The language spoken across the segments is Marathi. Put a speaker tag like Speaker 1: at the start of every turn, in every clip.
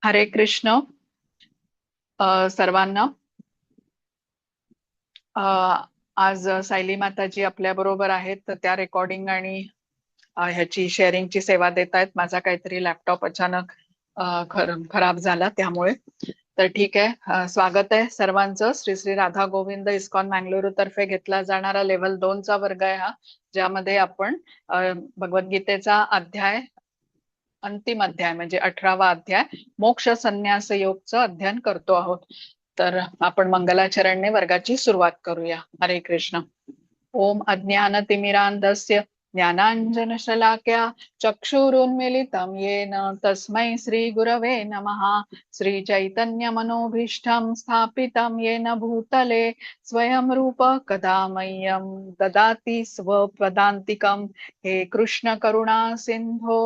Speaker 1: हरे कृष्ण सर्वांना. आज सायली माताजी आपल्या बरोबर आहेत, तर त्या रेकॉर्डिंग आणि ह्याची शेअरिंगची सेवा देत आहेत. माझा काहीतरी लॅपटॉप अचानक खराब झाला, त्यामुळे. तर ठीक आहे. स्वागत आहे सर्वांचं. श्री श्री राधा गोविंद इस्कॉन मँगलुरू तर्फे घेतला जाणारा लेव्हल 2 चा वर्ग आहे हा, ज्यामध्ये आपण भगवद्गीतेचा अंतिम अध्याय म्हणजे 18वा अध्याय मोक्ष संन्यास योगचं अध्ययन करतो आहोत. तर आपण मंगलाचरणने वर्गाची सुरुवात करूया. हरे कृष्ण. ओम अज्ञानतिमिरान्धस्य ज्ञानाञ्जनशलाकया चक्षुरुन्मीलितं येन तस्मै श्रीगुरवे नमः. श्रीचैतन्यमनोभीष्टं स्थापितं येन भूतले स्वयं रूप कदा मह्यं ददाति स्वपदान्तिकं. हे कृष्ण करुणा सिन्धो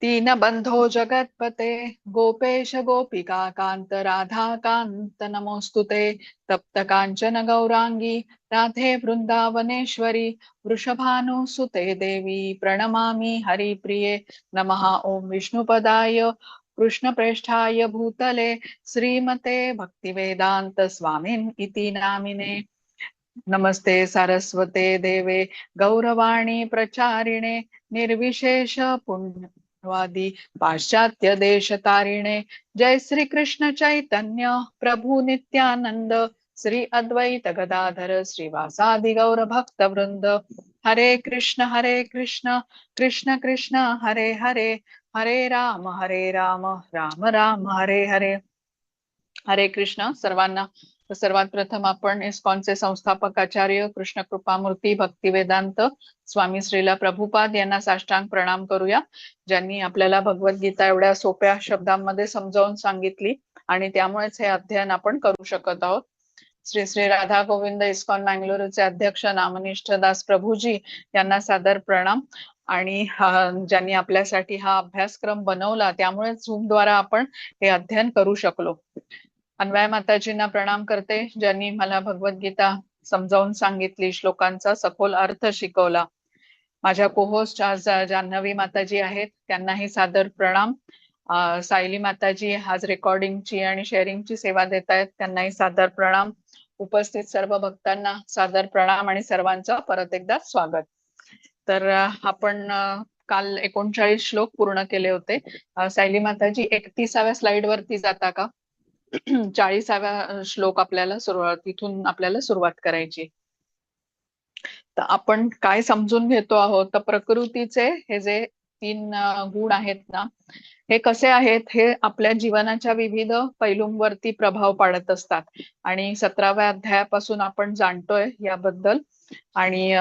Speaker 1: दीनबन्धो जगत्पते गोपेश गोपिका कान्त राधा कान्त नमोस्तुते. तप्त काञ्चन गौरांगी राधे वृन्दावनेश्वरी वृषभानुसुते देवी प्रणमामि हरिप्रिये नमः. ओम विष्णुपदाय कृष्णप्रेष्ठाय भूतले श्रीमते भक्तिवेदान्त स्वामिन् इति नामिने. नमस्ते सारस्वते देवे गौरवाणी प्रचारिणे निर्विशेष पुण्यवादी पाश्चात्य देश तारिणे. जय श्री कृष्ण चैतन्य प्रभु नित्यानंद श्री अद्वैत गदाधर श्रीवासादि गौर भक्त वृंद. हरे कृष्ण कृष्ण कृष्ण हरे हरे हरे राम राम राम हरे हरे. हरे कृष्ण सर्वांना. सर्वात प्रथम आपण इस्कॉनचे संस्थापक आचार्य कृष्ण कृपामूर्ती भक्तिवेदांत स्वामी श्रीला प्रभुपाद यांना साष्टांग प्रणाम करूया, ज्यांनी आपल्याला भगवद्गीता एवढ्या सोप्या शब्दांमध्ये समजावून सांगितली आणि त्यामुळेच हे अध्ययन आपण करू शकत आहोत. श्री श्री राधा गोविंद इस्कॉन मँगलुरूचे अध्यक्ष नामनिष्ठ दास प्रभूजी यांना सादर प्रणाम. आणि ज्यांनी आपल्यासाठी हा अभ्यासक्रम बनवला, त्यामुळे झूम द्वारा आपण हे अध्ययन करू शकलो. अन्वय माताजींना प्रणाम करते, ज्यांनी मला भगवद्गीता समजावून सांगितली, श्लोकांचा सखोल अर्थ शिकवला. माझ्या कोहोस्ट आज जान्हवी माताजी आहेत, त्यांनाही सादर प्रणाम. सायली माताजी आज रेकॉर्डिंगची आणि शेअरिंगची सेवा देत आहेत, त्यांनाही सादर प्रणाम. उपस्थित सर्व भक्तांना सादर प्रणाम आणि सर्वांचं परत एकदा स्वागत. तर आपण काल 39 श्लोक पूर्ण केले होते. सायली माताजी 31व्या स्लाइड वरती जाता का? 40व्या श्लोक आपल्याला तिथून आपल्याला सुरुवात करायची. तर आपण काय समजून घेतो आहोत, तर प्रकृतीचे हे जे 3 गुण आहेत ना, हे कसे आहेत, हे आपल्या जीवनाच्या विविध पैलूंवरती प्रभाव पाडत असतात. आणि 17व्या अध्यायापासून आपण जाणतोय याबद्दल. आणि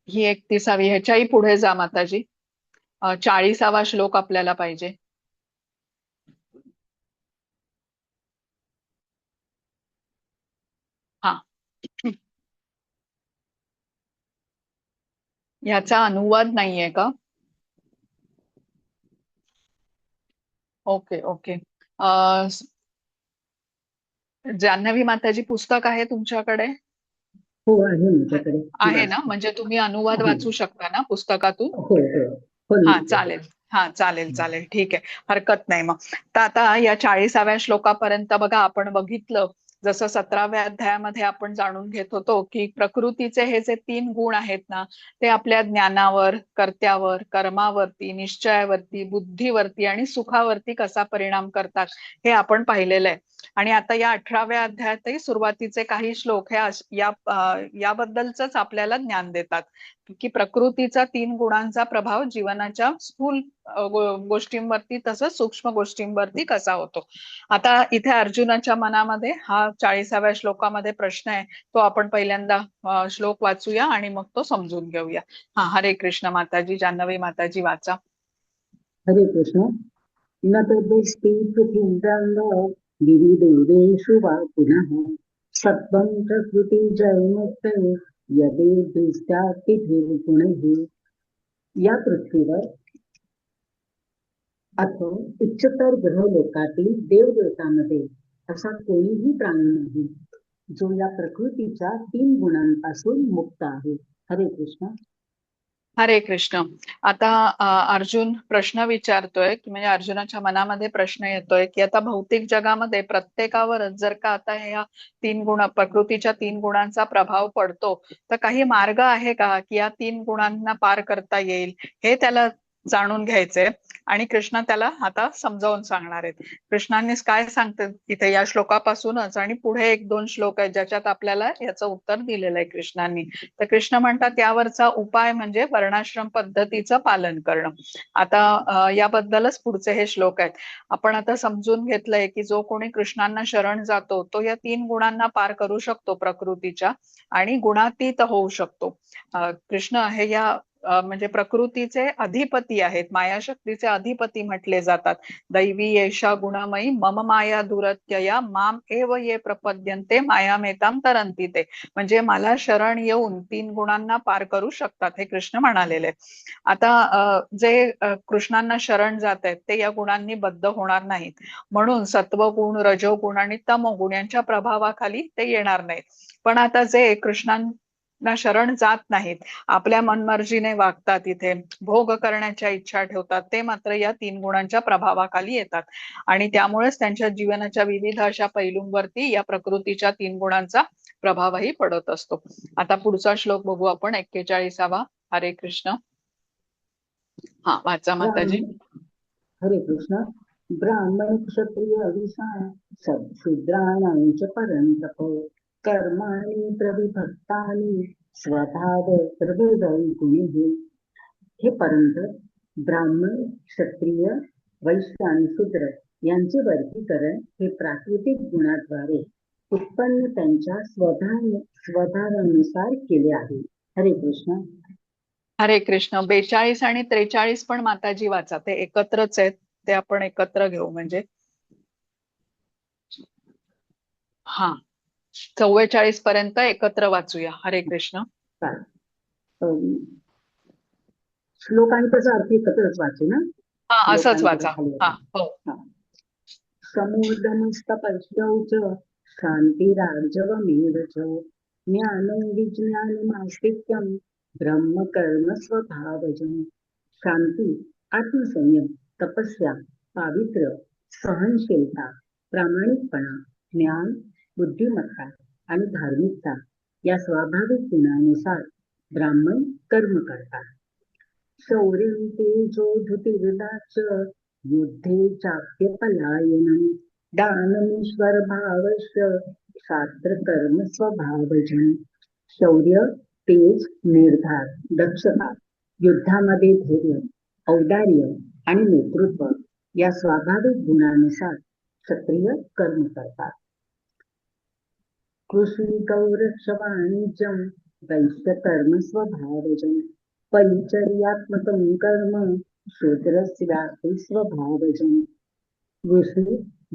Speaker 1: ही 31वी, ह्याच्याही पुढे जा माताजी. 40वा श्लोक आपल्याला पाहिजे. हा, ह्याचा अनुवाद नाहीये का? Okay okay. जान्हवी माताजी, पुस्तक आहे तुमच्याकडे?
Speaker 2: हो, आहे माझ्याकडे.
Speaker 1: आहे ना, म्हणजे तुम्ही अनुवाद वाचू शकता ना पुस्तकातून?
Speaker 2: हो हो हो.
Speaker 1: हा चालेल. हा चालेल चालेल, ठीक आहे, हरकत नाही. मग तर आता या 40व्या श्लोकापर्यंत बघा, आपण बघितलं जसं 17व्या अध्यायामध्ये आपण जाणून घेत होतो की प्रकृतीचे हे जे 3 गुण आहेत ना, ते आपल्या ज्ञानावर, कर्त्यावर, कर्मावरती, निश्चयावरती, बुद्धीवरती आणि सुखावरती कसा परिणाम करतात हे आपण पाहिलेलं आहे. आणि आता या 18व्या अध्यायातही सुरुवातीचे काही श्लोक हे याबद्दलच आपल्याला ज्ञान देतात की प्रकृतीचा 3 गुणांचा प्रभाव जीवनाच्या स्थूल गोष्टींवरती तसंच सूक्ष्म गोष्टींवरती कसा होतो. आता इथे अर्जुनाच्या मनामध्ये हा 40व्या श्लोकामध्ये प्रश्न आहे, तो आपण पहिल्यांदा श्लोक वाचूया आणि मग तो समजून घेऊया. हा, हरे कृष्ण माताजी. जान्हवी माताजी वाचा.
Speaker 2: हरे कृष्ण. न तद्वेष्टि पृथिव्यां दिवि देवेषु वा पुनः सत्त्वं प्रकृतिजन्मुक्त यदेभिस्त्यात्ति गुणैः. या पृथ्वीवर अथवा उच्चतर ग्रह लोकातील देवदेवतांमध्ये असा कोणीही प्राणी नाही जो या प्रकृतीच्या 3 गुणांपासून मुक्त आहे. हरे कृष्ण.
Speaker 1: हरे कृष्ण. आता अर्जुन प्रश्न विचारतोय की म्हणजे अर्जुनाच्या मनामध्ये प्रश्न येतोय की आता भौतिक जगामध्ये प्रत्येकावरच जर का आता ह्या तीन गुण प्रकृतीच्या तीन गुणांचा प्रभाव पडतो, तर काही मार्ग आहे का की या तीन गुणांना पार करता येईल, हे त्याला जाणून घ्यायचंय. आणि कृष्ण त्याला आता समजावून सांगणार आहेत. कृष्णांनीच काय सांगते इथे या श्लोकापासूनच, आणि पुढे एक दोन श्लोक आहेत ज्याच्यात आपल्याला याचं उत्तर दिलेलं आहे कृष्णांनी. तर कृष्ण म्हणतात यावरचा उपाय म्हणजे वर्णाश्रम पद्धतीचं पालन करणं. आता याबद्दलच पुढचे हे श्लोक आहेत. आपण आता समजून घेतलंय की जो कोणी कृष्णांना शरण जातो तो या तीन गुणांना पार करू शकतो प्रकृतीच्या, आणि गुणातीत होऊ शकतो. कृष्ण हे या म्हणजे प्रकृतीचे अधिपती आहेत, मायाशक्तीचे अधिपती म्हटले जातात. दैवी येषा गुणमयी मम माया दुरत्यया माम एव ये प्रपद्यन्ते मायामेतां तरंती ते. म्हणजे मला शरण येऊन तीन गुणांना पार करू शकतात, हे कृष्ण म्हणालेले. आता जे कृष्णांना शरण जात आहेत ते या गुणांनी बद्ध होणार नाहीत, म्हणून सत्वगुण, रजोगुण आणि तमोगुण यांच्या प्रभावाखाली ते येणार नाहीत. पण आता जे कृष्णांना शरण जात नाहीत, आपल्या मनमर्जीने वागतात, इथे भोग करण्याच्या इच्छा ठेवतात, ते मात्र या तीन गुणांच्या प्रभावाखाली येतात. आणि त्यामुळेच त्यांच्या जीवनाच्या विविध अशा पैलूंवरती या प्रकृतीच्या तीन गुणांचा प्रभावही पडत असतो. आता पुढचा श्लोक बघू आपण, 41वा. हरे कृष्ण. हा, वाचा माताजी.
Speaker 2: ब्राह्मण हरे कृष्ण. ब्राह्मण क्षत्रिय विषाण शूद्राणां च परन्तप कर्माणि प्रविभक्तानि स्वभाव प्रभेदै गुणिः. हे परंत ब्राह्मण, क्षत्रिय, वैश्य आणि शूद्र यांचे वर्गीकरण हे प्राकृतिक गुणाद्वारे उत्पन्न त्यांच्या स्वभावानुसार केले आहे. हरे कृष्ण.
Speaker 1: हरे कृष्ण. 42 आणि 43 पण माताजी वाचा, ते एकत्रच आहेत, ते आपण एकत्र घेऊ. म्हणजे हा, 44 पर्यंत एकत्र वाचूया. हरे कृष्ण.
Speaker 2: श्लोक आणि त्याचा अर्थ एकत्रच वाचू ना.
Speaker 1: हा,
Speaker 2: श्लोक
Speaker 1: असंच
Speaker 2: आणि त्याचा
Speaker 1: वाचा.
Speaker 2: खाली
Speaker 1: हा, हो.
Speaker 2: समोदमस्तपश्यौ शान्तिरार्जवमेव च ज्ञानं विज्ञानमास्तिक्यं ब्रह्म कर्म स्वभावजं. शांती, आत्मसंयम, तपस्या, पावित्र्य, सहनशीलता, प्रामाणिकपणा, ज्ञान, बुद्धिमत्ता आणि धार्मिकता या स्वाभाविक गुणानुसार ब्राह्मण कर्म करतात. शौर्यं तेजो धृतिर्दाच युद्धे चाप्यपलायनं दानमीश्वरभावस्य शास्त्रकर्म स्वभावजन. शौर्य, तेज, निर्धार, दक्षता, युद्धामध्ये धैर्य, औदार्य आणि नेतृत्व या स्वाभाविक गुणानुसार क्षत्रिय कर्म करतात. कृषी गौरक्ष वाणिज्यं वैश्य कर्म स्वभावजन परिचर्यात्मकं कर्म शूद्रस्यापि स्वभावजन. कृषी,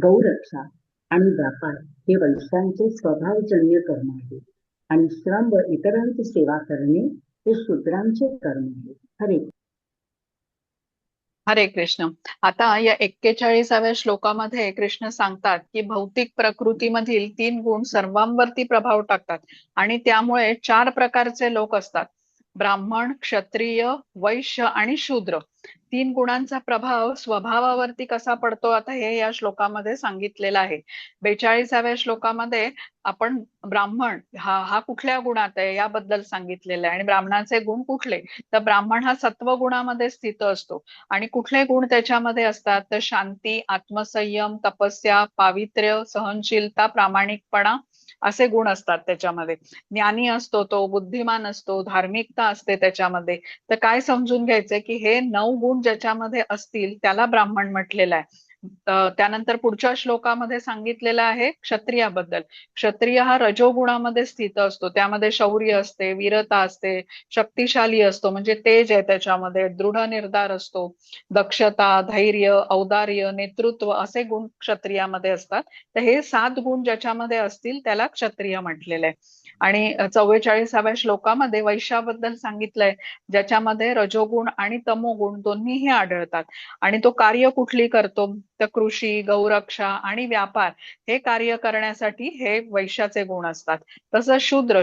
Speaker 2: गौरक्षा आणि व्यापार हे वैश्यांचे स्वभावजन्य कर्म आहे, आणि श्रम व इतरांची सेवा करणे हे शूद्रांचे कर्म आहे. हरे
Speaker 1: हरे कृष्ण. आता या 41व्या श्लोकामध्ये कृष्ण सांगतात की भौतिक प्रकृतीमधील तीन गुण सर्वांवरती प्रभाव टाकतात, आणि त्यामुळे चार प्रकारचे लोक असतात: ब्राह्मण, क्षत्रिय, वैश्य आणि शूद्र. तीन गुणांचा प्रभाव स्वभावावरती कसा पडतो, आता हे या श्लोकामध्ये सांगितलेलं आहे. 42व्या श्लोकामध्ये आपण ब्राह्मण हा कुठल्या गुणात आहे याबद्दल सांगितलेलं आहे, आणि ब्राह्मणाचे गुण कुठले. तर ब्राह्मण हा सत्व गुणामध्ये स्थित असतो. आणि कुठले गुण त्याच्यामध्ये असतात, तर शांती, आत्मसंयम, तपस्या, पावित्र्य, सहनशीलता, प्रामाणिकपणा असे गुण असतात त्याच्यामध्ये. ज्ञानी असतो तो, बुद्धिमान असतो, धार्मिकता असते त्याच्यामध्ये. तर काय समजून घ्यायचंय की हे 9 गुण ज्याच्यामध्ये असतील त्याला ब्राह्मण म्हटलेलं आहे. त्यानंतर पुढच्या श्लोकामध्ये सांगितलेलं आहे क्षत्रियाबद्दल. क्षत्रिय हा रजोगुणामध्ये स्थित असतो, त्यामध्ये शौर्य असते, वीरता असते, शक्तिशाली असतो, म्हणजे तेज आहे त्याच्यामध्ये, दृढ निर्धार असतो, दक्षता, धैर्य, औदार्य, नेतृत्व असे गुण क्षत्रियामध्ये असतात. तर हे 7 गुण ज्याच्यामध्ये असतील त्याला क्षत्रिय म्हटलेलं आहे. आणि 44व्या श्लोकामध्ये वैश्याबद्दल सांगितलंय, ज्याच्यामध्ये रजोगुण आणि तमोगुण दोन्हीही आढळतात. आणि तो कार्य कुठली करतो, तर कृषी, गौरक्षा आणि व्यापार हे कार्य करण्यासाठी हे वैश्याचे गुण असतात. तसं शूद्र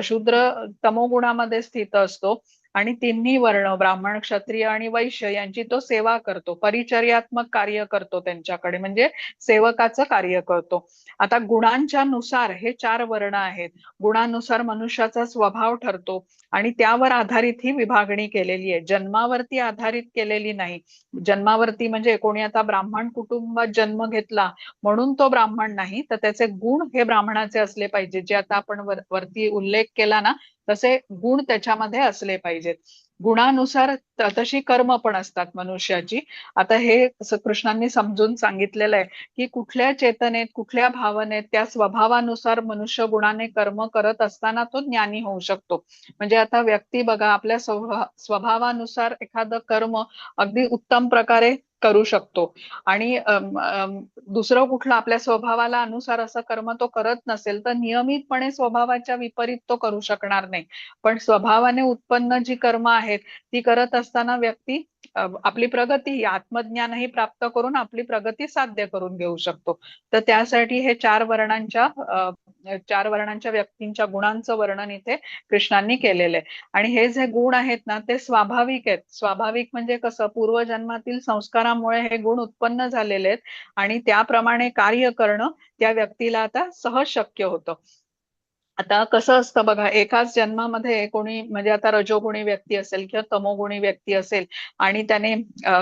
Speaker 1: तमोगुणामध्ये स्थित असतो, आणि तिन्ही वर्ण ब्राह्मण, क्षत्रिय आणि वैश्य यांची तो सेवा करतो, परिचर्यात्मक कार्य करतो त्यांच्याकडे, म्हणजे सेवकाचं कार्य करतो. आता गुणांच्या नुसार हे 4 वर्ण आहेत. गुणानुसार मनुष्याचा स्वभाव ठरतो आणि त्यावर आधारित ही विभागणी केलेली आहे, जन्मावरती आधारित केलेली नाही. जन्मावरती म्हणजे कोणी आता ब्राह्मण कुटुंबात जन्म घेतला म्हणून तो ब्राह्मण नाही, तर त्याचे गुण हे ब्राह्मणाचे असले पाहिजे, जे आता आपण वरती उल्लेख केला ना, तसे गुण त्याच्यामध्ये असले पाहिजेत. गुणानुसार तशी कर्म पण असतात मनुष्याची. आता हे कृष्णांनी समजून सांगितलेलं आहे की कुठल्या चेतनेत, कुठल्या भावनेत, त्या स्वभावानुसार मनुष्य गुणाने कर्म करत असताना तो ज्ञानी होऊ शकतो. म्हणजे आता व्यक्ती बघा, आपल्या स्वभावानुसार एखादं कर्म अगदी उत्तम प्रकारे करू शकतो आणि दुसरं कुठलं आपल्या स्वभावाला अनुसार असं कर्म तो करत नसेल तर नियमितपणे स्वभावाच्या विपरीत तो करू शकणार नाही. पण स्वभावाने उत्पन्न जी कर्म आहेत ती करत असताना व्यक्ती आपली प्रगती, आत्मज्ञानही प्राप्त करून आपली प्रगती साध्य करून घेऊ शकतो. तर त्यासाठी हे 4 वर्णांच्या व्यक्तींच्या गुणांचं वर्णन इथे कृष्णांनी केलेलं आहे. आणि हे जे गुण आहेत ना ते स्वाभाविक आहेत. स्वाभाविक म्हणजे कसं, पूर्वजन्मातील संस्कारामुळे हे गुण उत्पन्न झालेले आहेत आणि त्याप्रमाणे कार्य करणं त्या व्यक्तीला आता सहज शक्य होतं. आता कसं असतं बघा, एकाच जन्मामध्ये कोणी म्हणजे आता रजोगुणी व्यक्ती असेल किंवा तमोगुणी व्यक्ती असेल आणि त्याने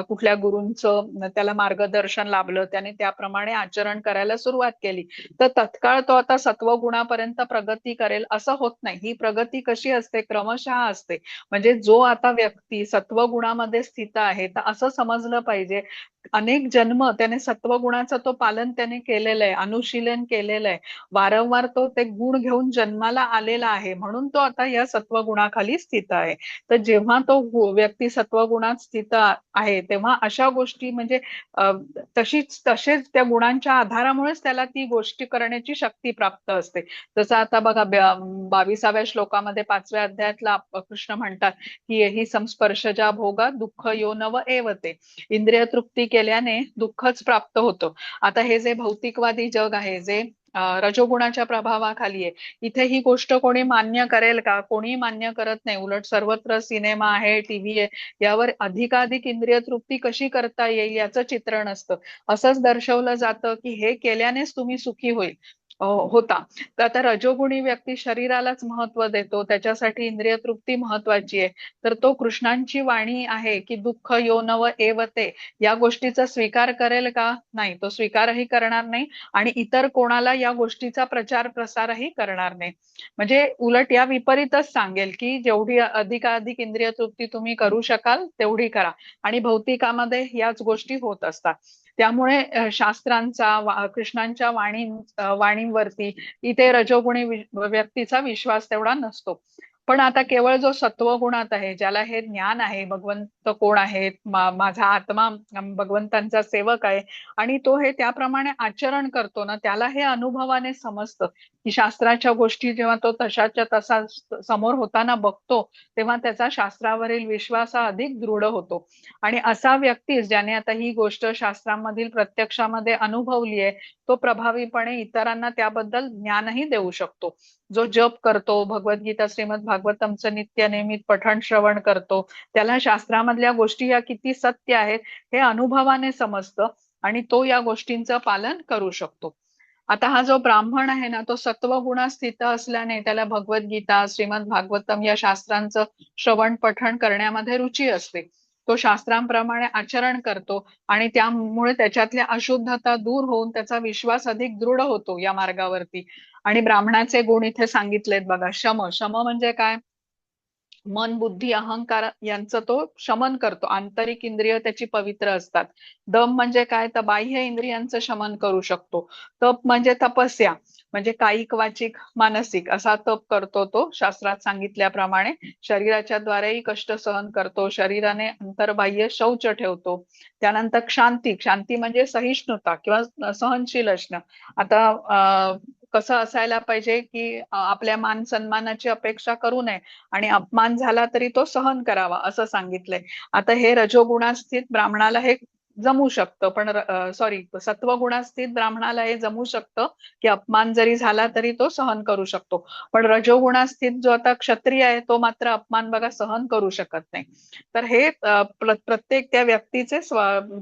Speaker 1: कुठल्या गुरूंचं त्याला मार्गदर्शन लाभलं, त्याने त्याप्रमाणे आचरण करायला सुरुवात केली, तर तत्काळ तो आता सत्वगुणापर्यंत प्रगती करेल असं होत नाही. ही प्रगती कशी असते, क्रमशः असते. म्हणजे जो आता व्यक्ती सत्वगुणामध्ये स्थित आहे, तर असं समजलं पाहिजे अनेक जन्म त्याने सत्वगुणाचं तो पालन त्याने केलेलं आहे, अनुशीलन केलेलं आहे, वारंवार तो ते गुण घेऊन जन्माला आलेला आहे, म्हणून तो आता या सत्वगुणाखाली स्थित आहे. तर जेव्हा तो व्यक्ती सत्वगुणात स्थित आहे तेव्हा अशा गोष्टी म्हणजे तसेच त्या गुणांच्या आधारामुळेच त्याला ती गोष्टी करण्याची शक्ती प्राप्त असते. जसं आता बघा 22व्या श्लोकामध्ये 5व्या अध्यायातला कृष्ण म्हणतात की ही संस्पर्शजा भोगा दुःख यो नव एवते, इंद्रिय तृप्ती केल्याने दुःखच प्राप्त होतं. आता हे जे भौतिकवादी जग आहे, जे रजोगुणाच्या प्रभावाखाली आहे, इथे ही गोष्ट कोणी मान्य करेल का? कोणी मान्य करत नाही. उलट सर्वत्र सिनेमा आहे, टीव्ही आहे, यावर अधिकाधिक इंद्रिय तृप्ती कशी करता येईल याचं चित्रण असतं. असंच दर्शवलं जातं की हे केल्यानेच तुम्ही सुखी होता. तर आता रजोगुणी व्यक्ती शरीरालाच महत्व देतो, त्याच्यासाठी इंद्रिय तृप्ती महत्वाची आहे. तर तो कृष्णांची वाणी आहे की दुःख यो नव एवते, या गोष्टीचा स्वीकार करेल का? नाही, तो स्वीकारही करणार नाही आणि इतर कोणाला या गोष्टीचा प्रचार प्रसारही करणार नाही. म्हणजे उलट या विपरीतच सांगेल की जेवढी अधिकाधिक इंद्रिय तृप्ती तुम्ही करू शकाल तेवढी करा, आणि भौतिकामध्ये याच गोष्टी होत असतात. त्यामुळे शास्त्रांचा, कृष्णांच्या वाणींवरती इथे रजोगुणी व्यक्तीचा विश्वास तेवढा नसतो. पण आता केवळ जो सत्वगुणात आहे, ज्याला हे ज्ञान आहे भगवंत कोण आहेत, माझा आत्मा भगवंतांचा सेवक आहे आणि तो हे त्याप्रमाणे आचरण करतो ना, त्याला हे अनुभवाने समजतं की शास्त्राच्या गोष्टी जेव्हा तो तशाच्या तसा समोर होताना बघतो तेव्हा त्याचा शास्त्रावरील विश्वास हा अधिक दृढ होतो. आणि असा व्यक्ती ज्याने आता ही गोष्ट शास्त्रांमधील प्रत्यक्षामध्ये अनुभवली आहे, तो प्रभावीपणे इतरांना त्याबद्दल ज्ञानही देऊ शकतो. जो जप करतो, भगवद्गीता श्रीमद भागवतमचं नित्य नियमित पठण श्रवण करतो, त्याला शास्त्रामधल्या गोष्टी या किती सत्य आहेत हे अनुभवाने समजतं आणि तो या गोष्टींचं पालन करू शकतो. आता हा जो ब्राह्मण आहे ना, तो सत्वगुणात स्थित असल्याने त्याला भगवद्गीता श्रीमद भागवतम या शास्त्रांचं श्रवण पठण करण्यामध्ये रुची असते. तो शास्त्रांप्रमाणे आचरण करतो आणि त्यामुळे त्याच्यातल्या अशुद्धता दूर होऊन त्याचा विश्वास अधिक दृढ होतो या मार्गावरती. आणि ब्राह्मणाचे गुण इथे सांगितलेत बघा. शम शम म्हणजे काय, मन बुद्धी अहंकार यांचं तो शमन करतो, आंतरिक इंद्रिय त्याची पवित्र असतात. दम म्हणजे काय, तर बाह्य इंद्रियांचं शमन करू शकतो. तप म्हणजे तपस्या, म्हणजे कायिक वाचिक मानसिक असा तप करतो तो शास्त्रात सांगितल्याप्रमाणे. शरीराच्या द्वारेही कष्ट सहन करतो, शरीराने अंतर्बाह्य शौच ठेवतो. त्यानंतर क्षांती, क्षांती म्हणजे सहिष्णुता किंवा सहनशील असणं. आता कसं असायला पाहिजे की आपल्या मान सन्मानाची अपेक्षा करू नये आणि अपमान झाला तरी तो सहन करावा असं सांगितलंय. आता हे रजोगुणात स्थित ब्राह्मणाला हे जमू शकतं, पण सॉरी, सत्वगुणात स्थित ब्राह्मणाला हे जमू शकतं की अपमान जरी झाला तरी तो सहन करू शकतो. पण रजोगुणात स्थित जो आता क्षत्रिय आहे तो मात्र अपमान बघा सहन करू शकत नाही. तर हे प्रत्येक त्या व्यक्तीचे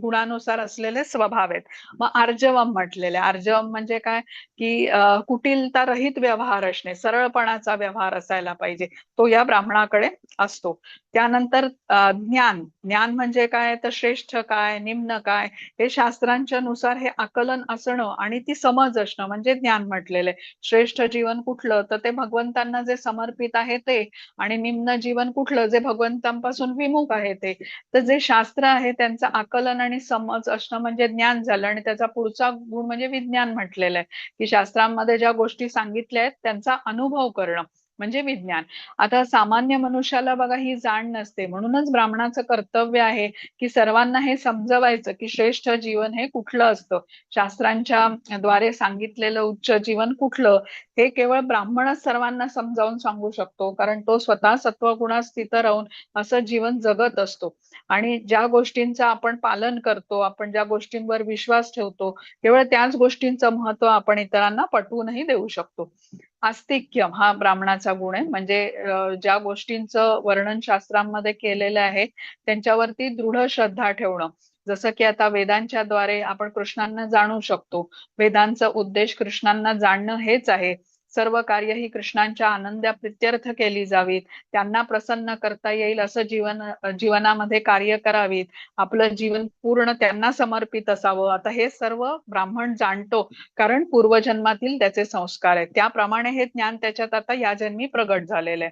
Speaker 1: गुणानुसार असलेले स्वभाव आहेत. मग आर्जवम म्हटलेले, आर्जवम म्हणजे काय की कुटिलता रहित व्यवहार असणे, सरळपणाचा व्यवहार असायला पाहिजे, तो या ब्राह्मणाकडे असतो. त्यानंतर ज्ञान, ज्ञान म्हणजे काय तर श्रेष्ठ काय निम्न काय हे शास्त्रांच्या नुसार हे आकलन असणं आणि ती समज असणं म्हणजे ज्ञान म्हटलेलं आहे. श्रेष्ठ जीवन कुठलं तर ते भगवंतांना जे समर्पित आहे ते, आणि निम्न जीवन कुठलं जे भगवंतांपासून विमुख आहे ते. तर जे शास्त्र आहे त्यांचं आकलन आणि समज असणं म्हणजे ज्ञान झालं, आणि त्याचा पुढचा गुण म्हणजे विज्ञान म्हटलेलं आहे, की शास्त्रांमध्ये ज्या गोष्टी सांगितल्या आहेत त्यांचा अनुभव करणं म्हणजे विज्ञान. आता सामान्य मनुष्याला बघा ही जाण नसते, म्हणूनच ब्राह्मणाचं कर्तव्य आहे की सर्वांना हे समजवायचं की श्रेष्ठ जीवन हे कुठलं असतं, शास्त्रांच्या द्वारे सांगितलेलं उच्च जीवन कुठलं, हे केवळ ब्राह्मणच सर्वांना समजावून सांगू शकतो, कारण तो स्वतः सत्वगुणात स्थित राहून असं जीवन जगत असतो. आणि ज्या गोष्टींचं आपण पालन करतो, आपण ज्या गोष्टींवर विश्वास ठेवतो, केवळ त्याच गोष्टींचं महत्व आपण इतरांना पटवूनही देऊ शकतो. आस्तिक्यम हा ब्राह्मणाचा गुण आहे, म्हणजे ज्या गोष्टींचं वर्णन शास्त्रांमध्ये केलेलं आहे त्यांच्यावरती दृढ श्रद्धा ठेवणं. जसं की आता वेदांच्या द्वारे आपण कृष्णांना जाणू शकतो. वेदांचा उद्देश कृष्णांना जाणणं हेच आहे. सर्व कार्य ही कृष्णांच्या आनंदाप्रित्यर्थ केली जावीत, त्यांना प्रसन्न करता येईल असं जीवनामध्ये कार्य करावीत, आपलं जीवन पूर्ण त्यांना समर्पित असावं. आता हे सर्व ब्राह्मण जाणतो, कारण पूर्वजन्मातील त्याचे संस्कार आहेत, त्याप्रमाणे हे ज्ञान त्याच्यात आता या जन्मी प्रगट झालेलं आहे.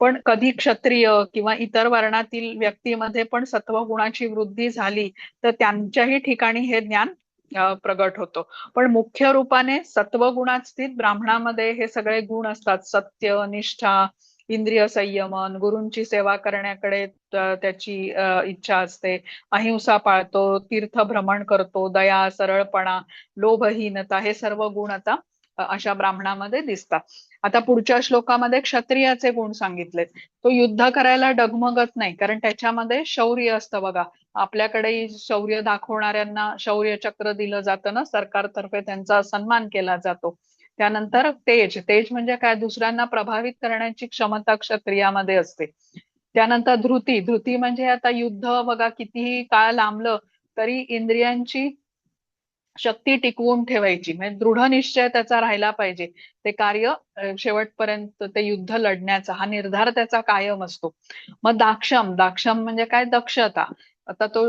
Speaker 1: पण कधी क्षत्रिय किंवा इतर वर्णातील व्यक्तीमध्ये पण सत्वगुणाची वृद्धी झाली तर त्यांच्याही ठिकाणी हे ज्ञान प्रगट होतो. पण मुख्य रूपाने सत्वगुणात स्थित ब्राह्मणामध्ये हे सगळे गुण असतात: सत्य, निष्ठा, इंद्रिय संयमन, गुरूंची सेवा करण्याकडे त्याची इच्छा असते, अहिंसा पाळतो, तीर्थ भ्रमण करतो, दया, सरळपणा, लोभहीनता, हे सर्व गुण आता अशा ब्राह्मणामध्ये दिसतात. आता पुढच्या श्लोकामध्ये क्षत्रियाचे गुण सांगितलेत. तो युद्ध करायला डगमगत नाही, कारण त्याच्यामध्ये शौर्य असतं बघा. आपल्याकडे शौर्य दाखवणाऱ्यांना शौर्य चक्र दिलं जातं ना, सरकारतर्फे त्यांचा सन्मान केला जातो. त्यानंतर तेज, तेज म्हणजे काय, दुसऱ्यांना प्रभावित करण्याची क्षमता क्षत्रियामध्ये असते. त्यानंतर धृती, धृती म्हणजे आता युद्ध बघा कितीही काळ लांबलं तरी इंद्रियांची शक्ती टिकवून ठेवायची, म्हणजे दृढ निश्चय त्याचा राहिला पाहिजे. ते कार्य शेवटपर्यंत ते युद्ध लढण्याचा हा निर्धार त्याचा कायम असतो. मग दाक्षम, दाक्षम म्हणजे काय, दक्षता. आता तो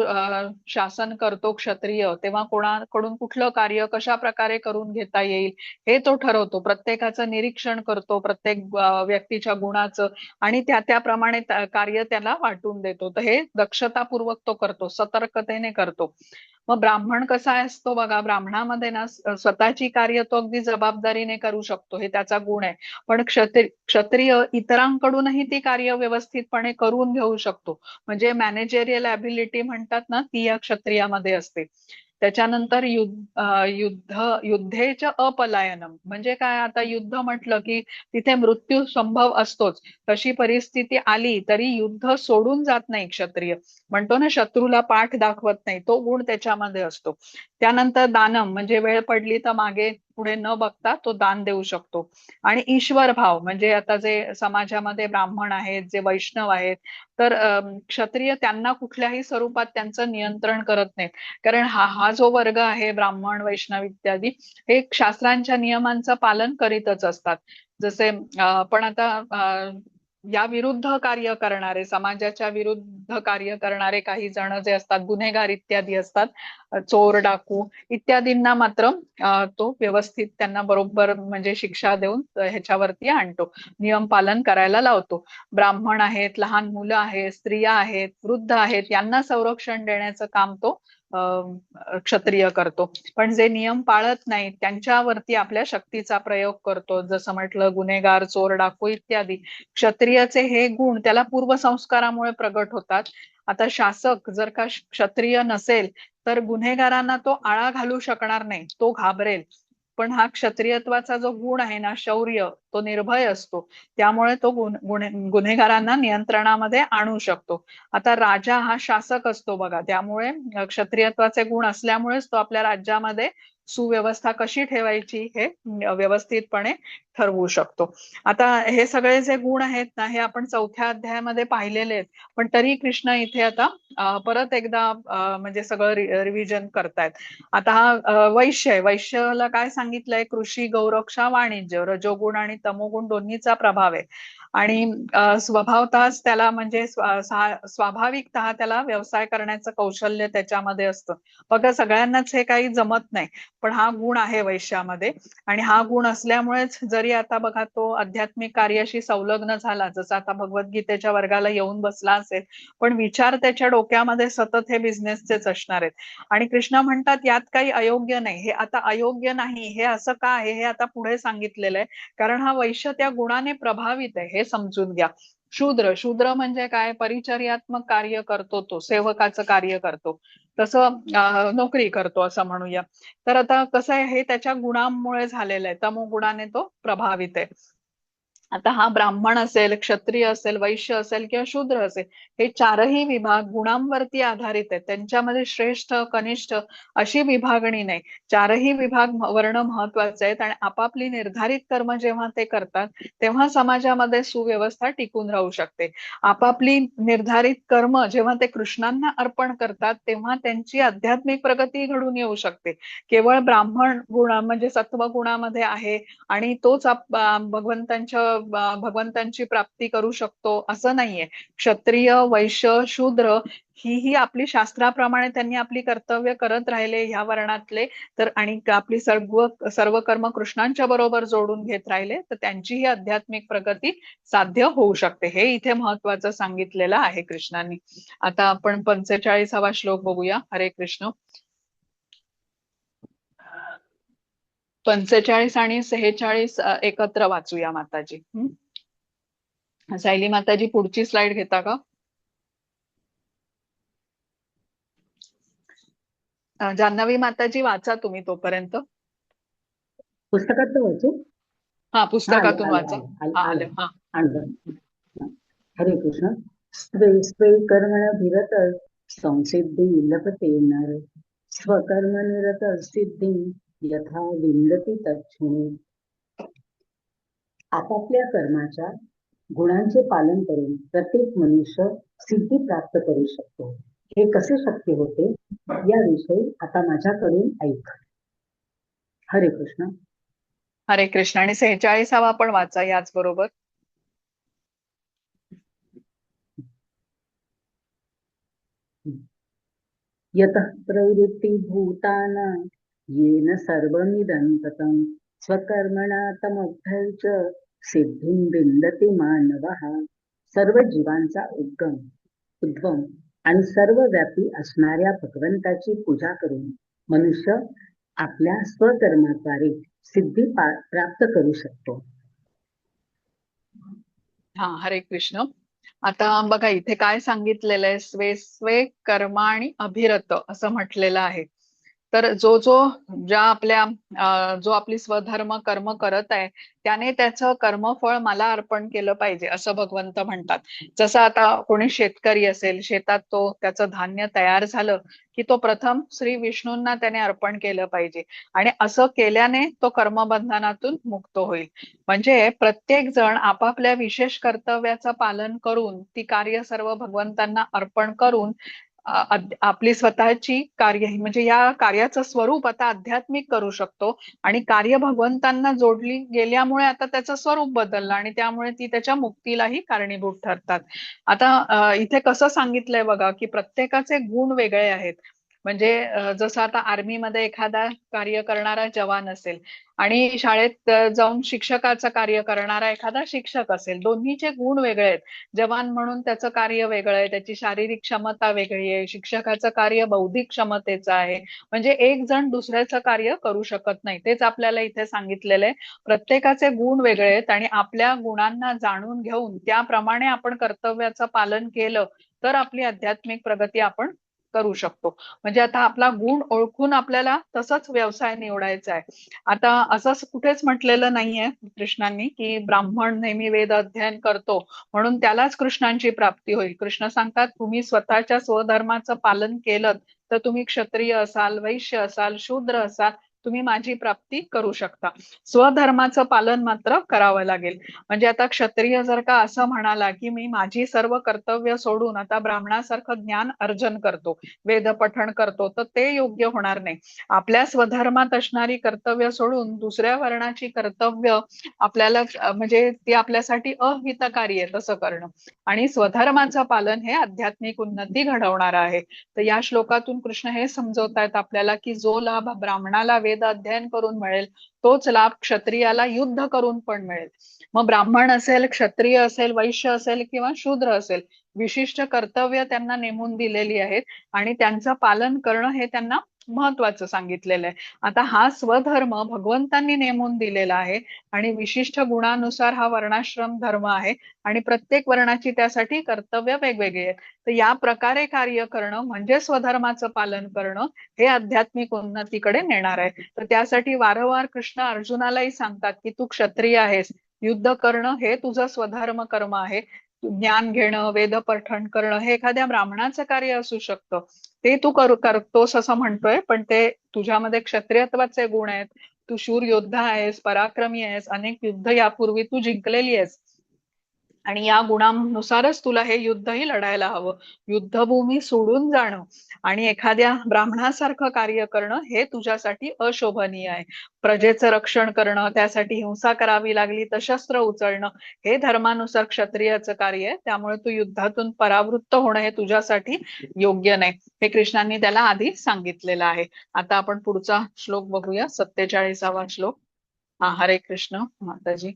Speaker 1: शासन करतो क्षत्रिय तेव्हा कोणाकडून कुठलं कार्य कशा प्रकारे करून घेता येईल हे तो ठरवतो. प्रत्येकाचं निरीक्षण करतो, प्रत्येक व्यक्तीच्या गुणाचं, आणि त्याप्रमाणे कार्य त्याला वाटून देतो. तर हे दक्षतापूर्वक तो करतो, सतर्कतेने करतो. मग ब्राह्मण कसा असतो बघा, ब्राह्मणामध्ये ना स्वतःची कार्य तो अगदी जबाबदारीने करू शकतो, हे त्याचा गुण आहे. पण क्षत्रिय इतरांकडूनही ती कार्य व्यवस्थितपणे करून घेऊ शकतो, म्हणजे मॅनेजेरियल ॲबिलिटी म्हणतात ना, ती या क्षत्रियामध्ये असते. त्याच्यानंतर युद्धेच अपलायनम म्हणजे काय, आता युद्ध म्हटलं की तिथे मृत्यू संभव असतोच. तशी परिस्थिती आली तरी युद्ध सोडून जात नाही क्षत्रिय. म्हणतो ना, शत्रूला पाठ दाखवत नाही, तो गुण त्याच्यामध्ये असतो. त्यानंतर दानम म्हणजे वेळ पडली तर मागे पुढे न बघता तो दान देऊ शकतो. आणि ईश्वर भाव म्हणजे आता जे समाजामध्ये ब्राह्मण आहेत, जे वैष्णव आहेत, तर क्षत्रिय त्यांना कुठल्याही स्वरूपात त्यांचं नियंत्रण करत नाहीत, कारण हा हा जो वर्ग आहे ब्राह्मण, वैष्णव इत्यादी, हे शास्त्रांच्या नियमांचं पालन करीतच असतात. जसे पण आता या विरुद्ध कार्य करणारे, समाजाच्या विरुद्ध कार्य करणारे काही जण जे असतात, गुन्हेगार इत्यादी असतात, चोर, डाकू इत्यादींना मात्र तो व्यवस्थित त्यांना बरोबर म्हणजे शिक्षा देऊन ह्याच्यावरती आणतो, नियम पालन करायला लावतो. ब्राह्मण आहेत, लहान मुलं आहेत, स्त्रिया आहेत, वृद्ध आहेत, यांना संरक्षण देण्याचं काम तो क्षत्रिय करतो. पण जे नियम पाळत नाहीत त्यांच्यावरती आपल्या शक्तीचा प्रयोग करतो, जसं म्हटलं गुन्हेगार, चोर, डाकू इत्यादी. क्षत्रियचे हे गुण त्याला पूर्वसंस्कारामुळे प्रगट होतात. आता शासक जर का क्षत्रिय नसेल तर गुन्हेगारांना तो आळा घालू शकणार नाही, तो घाबरेल. पण हा क्षत्रियत्वाचा जो गुण आहे ना, शौर्य, तो निर्भय असतो. त्यामुळे तो गुन्हेगारांना नियंत्रणामध्ये आणू शकतो. आता राजा हा शासक असतो बघा, त्यामुळे क्षत्रियत्वाचे गुण असल्यामुळेच तो आपल्या राज्यामध्ये सुव्यवस्था कशी ठेवायची हे व्यवस्थितपणे ठरवू शकतो. आता हे सगळे जे गुण आहेत ना, हे आपण 4थ्या अध्यायामध्ये पाहिलेले आहेत. पण तरी कृष्ण इथे आता परत एकदा म्हणजे सगळं रिव्हिजन करतायत. आता हा वैश्य आहे. वैश्याला काय सांगितलंय? कृषी, गौरक्षा, वाणिज्य, रजोगुण आणि तमोगुण दोन्हीचा प्रभाव आहे. आणि स्वभावतःच त्याला म्हणजे स्वाभाविकतः त्याला व्यवसाय करण्याचं कौशल्य त्याच्यामध्ये असतं. बघा, सगळ्यांनाच हे काही जमत नाही, पण हा गुण आहे वैश्यामध्ये. आणि हा गुण असल्यामुळेच जरी आता बघा तो आध्यात्मिक कार्याशी संलग्न झाला, जसं आता भगवद्गीतेच्या वर्गाला येऊन बसला असेल, पण विचार त्याच्या डोक्यामध्ये सतत हे बिझनेसचेच असणार आहेत. आणि कृष्ण म्हणतात यात काही अयोग्य नाही. हे आता अयोग्य नाही हे असं का आहे हे आता पुढे सांगितलेलं आहे. कारण हा वैश्य त्या गुणाने प्रभावित आहे, हे समजून घ्या. शूद्र, शूद्र म्हणजे काय? परिचर्यात्मक कार्य करतो, तो सेवकाचं कार्य करतो, तसं नोकरी करतो असं म्हणूया. तर आता कसं आहे, हे त्याच्या गुणांमुळे झालेलं आहे, तमोगुणाने तो प्रभावित आहे. आता हा ब्राह्मण असेल, क्षत्रिय असेल, वैश्य असेल किंवा शूद्र असेल, हे चारही विभाग गुणांवरती आधारित आहेत. त्यांच्यामध्ये श्रेष्ठ, कनिष्ठ अशी विभागणी नाही. चारही विभाग वर्ण महत्वाचे आहेत आणि आपापली निर्धारित कर्म जेव्हा ते करतात, तेव्हा समाजामध्ये सुव्यवस्था टिकून राहू शकते. आपापली निर्धारित कर्म जेव्हा ते कृष्णांना अर्पण करतात, तेव्हा त्यांची आध्यात्मिक प्रगती घडून येऊ शकते. केवळ ब्राह्मण गुण म्हणजे सत्व गुणामध्ये आहे आणि तोच भगवंतांची प्राप्ती करू शकतो असं नाहीये. क्षत्रिय, वैश्य, शूद्र ही आपली शास्त्राप्रमाणे त्यांनी आपली कर्तव्य करत राहिले ह्या वर्णातले, तर आणि आपली सर्व कर्म कृष्णांच्या बरोबर जोडून घेत राहिले, तर त्यांची ही आध्यात्मिक प्रगती साध्य होऊ शकते. हे इथे महत्वाचं सांगितलेलं आहे कृष्णांनी. आता आपण 45वा श्लोक बघूया. हरे कृष्ण. 45 आणि 46 एकत्र वाचूया माताजी. सायली माताजी, पुढची स्लाइड घेता का? जान्हवी माताजी, वाचा तुम्ही तोपर्यंत.
Speaker 2: पुस्तकात वाचू?
Speaker 1: हा,
Speaker 2: हा, आलं
Speaker 1: पुस्तकातून
Speaker 2: आलं
Speaker 1: वाचा.
Speaker 2: आलं
Speaker 1: हा,
Speaker 2: आलं
Speaker 1: आले.
Speaker 2: आलं.
Speaker 1: हा.
Speaker 2: आणलं. हरे कृष्ण. स्वे स्वे कर्मभिरत संसिद्धि लभते नर, स्वकर्मनिरत सिद्धी यथा विंदती तच्छृणु. आपापल्या कर्माच्या गुणांचे पालन करून प्रत्येक मनुष्य सिद्धी प्राप्त करू शकतो. हे कसे शक्य होते याविषयी आता माझ्याकडून ऐक. हरे कृष्ण.
Speaker 1: हरे कृष्ण. आणि 46वा पण वाचा याच बरोबर.
Speaker 2: यतः प्रवृत्ति भूतानां येन सर्वमिदं ततं स्वकर्मणा तमोद्धर्च सिद्धिं विन्दति मानवः. सर्व जीवांचा उद्गम आणि सर्वव्यापी असणाऱ्या भगवंताची पूजा करून मनुष्य आपल्या स्वकर्माद्वारे सिद्धी प्राप्त करू शकतो.
Speaker 1: हा, हरे कृष्ण. आता बघा इथे काय सांगितलेलं आहे? स्वे स्वे कर्माणि अभिरत असं म्हटलेलं आहे. तर जो आपली स्वधर्म कर्म करत आहे, त्याने त्याचं कर्मफळ मला अर्पण केलं पाहिजे असं भगवंत म्हणतात. जसं आता कोणी शेतकरी असेल, शेतात तो त्याचं धान्य तयार झालं की तो प्रथम श्री विष्णूंना त्याने अर्पण केलं पाहिजे. आणि असं केल्याने तो कर्मबंधनातून मुक्त होईल. म्हणजे प्रत्येक जण आपापल्या विशेष कर्तव्याचं पालन करून, ती कार्य सर्व भगवंतांना अर्पण करून आपली स्वतःची कार्य म्हणजे या कार्याचं स्वरूप आता आध्यात्मिक करू शकतो. आणि कार्य भगवंतांना जोडली गेल्यामुळे आता त्याचं स्वरूप बदललं आणि त्यामुळे ती त्याच्या मुक्तीलाही कारणीभूत ठरतात. आता इथे कसं सांगितलंय बघा, की प्रत्येकाचे गुण वेगळे आहेत. म्हणजे जसं आता आर्मीमध्ये एखादा कार्य करणारा जवान असेल आणि शाळेत जाऊन शिक्षकाचं कार्य करणारा एखादा शिक्षक असेल, दोन्हीचे गुण वेगळे आहेत. जवान म्हणून त्याचं कार्य वेगळं आहे, त्याची शारीरिक क्षमता वेगळी आहे, शिक्षकाचं कार्य बौद्धिक क्षमतेचं आहे. म्हणजे एक जण दुसऱ्याचं कार्य करू शकत नाही. तेच आपल्याला इथे सांगितलेलं आहे. प्रत्येकाचे गुण वेगळे आहेत आणि आपल्या गुणांना जाणून घेऊन त्याप्रमाणे आपण कर्तव्याचं पालन केलं तर आपली आध्यात्मिक प्रगती आपण करू शकतो. म्हणजे आता आपला गुण ओळखून आपल्याला तसंच व्यवसाय निवडायचा आहे. आता असं कुठेच म्हटलेलं नाहीये कृष्णांनी की ब्राह्मण नेहमी वेद अध्ययन करतो म्हणून त्यालाच कृष्णांची प्राप्ती होईल. कृष्ण सांगतात तुम्ही स्वतःच्या स्वधर्माचं पालन केलं तर तुम्ही क्षत्रिय असाल, वैश्य असाल, शूद्र असाल, तुम्ही माझी प्राप्ती करू शकता. स्वधर्माचं पालन मात्र करावं लागेल. म्हणजे आता क्षत्रिय जर का असं म्हणाला की मी माझी सर्व कर्तव्य सोडून आता ब्राह्मणासारखं ज्ञान अर्जन करतो, वेद पठण करतो, तर ते योग्य होणार नाही. आपल्या स्वधर्मात असणारी कर्तव्य सोडून दुसऱ्या वर्णाची कर्तव्य आपल्याला म्हणजे ती आपल्यासाठी अहितकारी आहे तसं करणं. आणि स्वधर्माचं पालन हे आध्यात्मिक उन्नती घडवणार आहे. तर या श्लोकातून कृष्ण हे समजवतायत आपल्याला की जो लाभ ब्राह्मणाला वेद अध्ययन करून मिळेल तोच लाभ क्षत्रियाला युद्ध करून पण मिळेल. मग ब्राह्मण असेल, क्षत्रिय असेल, वैश्य असेल किंवा शूद्र असेल, विशिष्ट कर्तव्य त्यांना नेमून दिलेली आहेत आणि त्यांचं पालन करणं हे त्यांना महत्वाचं सांगितलेलं आहे. आता हा स्वधर्म भगवंतांनी नेमून दिलेला आहे आणि विशिष्ट गुणानुसार हा वर्णाश्रम धर्म आहे आणि प्रत्येक वर्णाची त्यासाठी कर्तव्य वेगवेगळी आहेत. तर या प्रकारे कार्य करणं म्हणजे स्वधर्माचं पालन करणं हे आध्यात्मिक उन्नतीकडे नेणार आहे. तर त्यासाठी वारंवार कृष्ण अर्जुनालाही सांगतात की तू क्षत्रिय आहेस, युद्ध करणं हे तुझं स्वधर्म कर्म आहे. ज्ञान घेणं, वेद पठण करणं हे एखाद्या ब्राह्मणाचं कार्य असू शकतं, ते तू करतोस असं म्हणतोय, पण ते तुझ्यामध्ये क्षत्रियत्वाचे गुण आहेत. तू शूर योद्धा आहेस, पराक्रमी आहेस, अनेक युद्ध यापूर्वी तू जिंकलेली आहेस आणि या गुणांनुसारच तुला हे युद्धही लढायला हवं. युद्धभूमी सोडून जाणं आणि एखाद्या ब्राह्मणासारखं कार्य करणं हे तुझ्यासाठी अशोभनीय आहे. प्रजेचं रक्षण करणं, त्यासाठी हिंसा करावी लागली तर शस्त्र उचलणं हे धर्मानुसार क्षत्रियाचं कार्य आहे. त्यामुळे तू युद्धातून परावृत्त होणं हे तुझ्यासाठी योग्य नाही, हे कृष्णांनी त्याला आधी सांगितलेलं आहे. आता आपण पुढचा श्लोक बघूया, 47वा श्लोक. हा, हरे कृष्ण माताजी.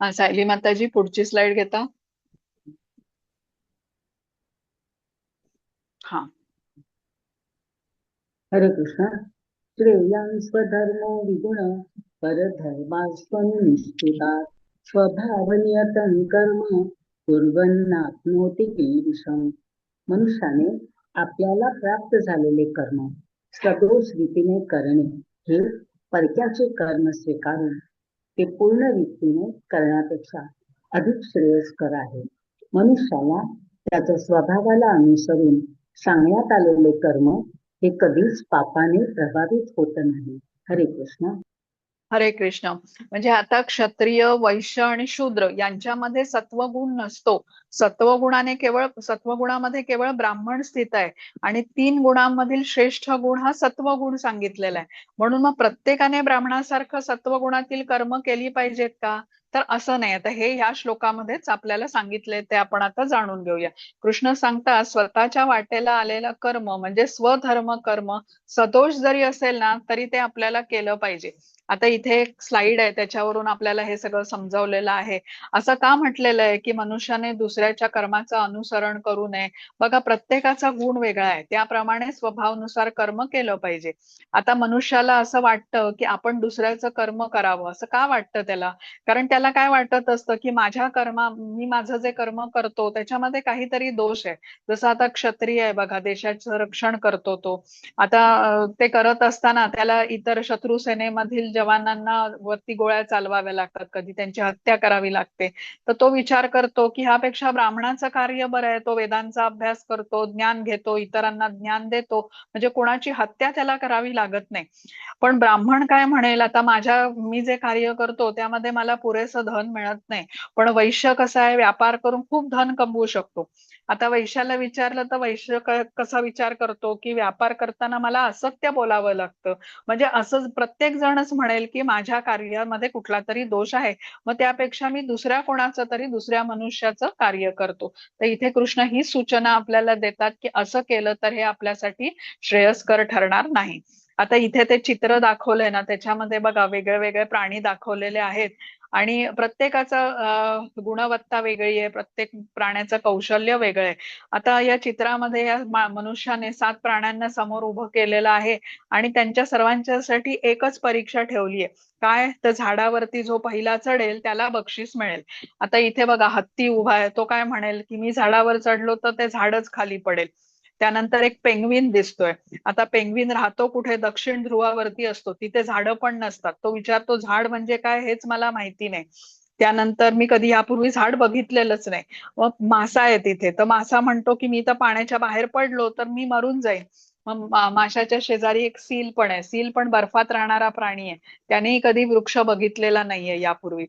Speaker 1: हा, सायली माताजी पुढची स्लाइड घेता. हा.
Speaker 2: हरे कृष्ण. श्रेयान् स्वधर्मो विगुण परधर्मास्त्वनुष्ठितात् स्वभावनियतं कर्म कुर्वन्नाप्नोति किल्बिषम्. मनुष्याने आपल्याला प्राप्त झालेले कर्म सदोष रीतीने करणे हे परक्याचे कर्म स्वीकारून ते पूर्ण रीतीने करण्यापेक्षा अधिक श्रेयस्कर आहे. मनुष्याला त्याच्या स्वभावाला अनुसरून सांगण्यात आलेले कर्म हे कधीच पापाने प्रभावित होत नाही. हरे कृष्ण.
Speaker 1: हरे कृष्ण. म्हणजे आता क्षत्रिय, वैश्य आणि शूद्र यांच्यामध्ये सत्वगुण नसतो. सत्वगुणामध्ये केवळ ब्राह्मण स्थित आहे आणि 3 गुणांमधील श्रेष्ठ गुण हा सत्वगुण सांगितलेला आहे. म्हणून मग प्रत्येकाने ब्राह्मणासारखं सत्वगुणातील कर्म केली पाहिजेत का? तर असं नाही. आता हे ह्या श्लोकामध्येच आपल्याला सांगितले, ते आपण आता जाणून घेऊया. कृष्ण सांगतात स्वतःच्या वाटेला आलेलं कर्म म्हणजे स्वधर्म कर्म सदोष जरी असेल ना तरी ते आपल्याला केलं पाहिजे. आता इथे एक स्लाइड आहे, त्याच्यावरून आपल्याला हे सगळं समजावलेलं आहे. असं का म्हटलेलं आहे की मनुष्याने दुसऱ्याच्या कर्माचं अनुसरण करू नये? बघा, प्रत्येकाचा गुण वेगळा आहे, त्याप्रमाणे स्वभावानुसार कर्म केलं पाहिजे. आता मनुष्याला असं वाटतं की आपण दुसऱ्याचं कर्म करावं, असं का वाटतं त्याला? कारण त्याला काय वाटत असतं की मी माझं जे कर्म करतो त्याच्यामध्ये काहीतरी दोष आहे. जसं आता क्षत्रिय आहे बघा, देशाचं रक्षण करतो तो. आता ते करत असताना त्याला इतर शत्रू सेनेमधील जवानांना वरती गोळ्या चालवाव्या लागतात, कधी त्यांची हत्या करावी लागते. तर तो विचार करतो की ह्यापेक्षा ब्राह्मणाचं कार्य बरं आहे. तो वेदांचा अभ्यास करतो, ज्ञान घेतो, इतरांना ज्ञान देतो, म्हणजे कोणाची हत्या त्याला करावी लागत नाही. पण ब्राह्मण काय म्हणेल, आता मी जे कार्य करतो त्यामध्ये मला पुरेसं धन मिळत नाही. पण वैश्य कसा आहे, व्यापार करून खूप धन कमवू शकतो. आता वैश्याला विचारलं तर वैश्य कसा विचार करतो की व्यापार करताना मला असत्य बोलावं लागतं. म्हणजे असं प्रत्येक जणच म्हणेल की माझ्या कार्यामध्ये कुठला तरी दोष आहे, मग त्यापेक्षा मी दुसऱ्या मनुष्याचं कार्य करतो. तर इथे कृष्ण ही सूचना आपल्याला देतात की असं केलं तर हे आपल्यासाठी श्रेयस्कर ठरणार नाही. आता इथे ते चित्र दाखवलंय ना, त्याच्यामध्ये बघा वेगळे वेगळे प्राणी दाखवलेले आहेत आणि प्रत्येकाचा गुणवत्ता वेगळी आहे, प्रत्येक प्राण्याचं कौशल्य वेगळं आहे. आता या चित्रामध्ये या मनुष्याने 7 प्राण्यांना समोर उभं केलेलं आहे आणि त्यांच्या सर्वांच्यासाठी एकच परीक्षा ठेवली आहे. काय? तर झाडावरती जो पहिला चढेल त्याला बक्षीस मिळेल. आता इथे बघा हत्ती उभा आहे, तो काय म्हणेल की मी झाडावर चढलो तर ते झाडच खाली पडेल. त्यानंतर एक पेंग्विन दिसतोय. आता पेंग्विन राहतो कुठे? दक्षिण ध्रुवावरती असतो, तिथे झाडं पण नसतात. तो विचारतो झाड म्हणजे काय हेच मला माहिती नाही. त्यानंतर मी कधी यापूर्वी झाड बघितलेलंच नाही. मग मासा आहे तिथे, तर मासा म्हणतो की मी तर पाण्याच्या बाहेर पडलो तर मी मरून जाईन. मग माशाच्या शेजारी एक सील पण आहे. सील पण बर्फात राहणारा प्राणी आहे, त्यानेही कधी वृक्ष बघितलेला नाहीये यापूर्वी.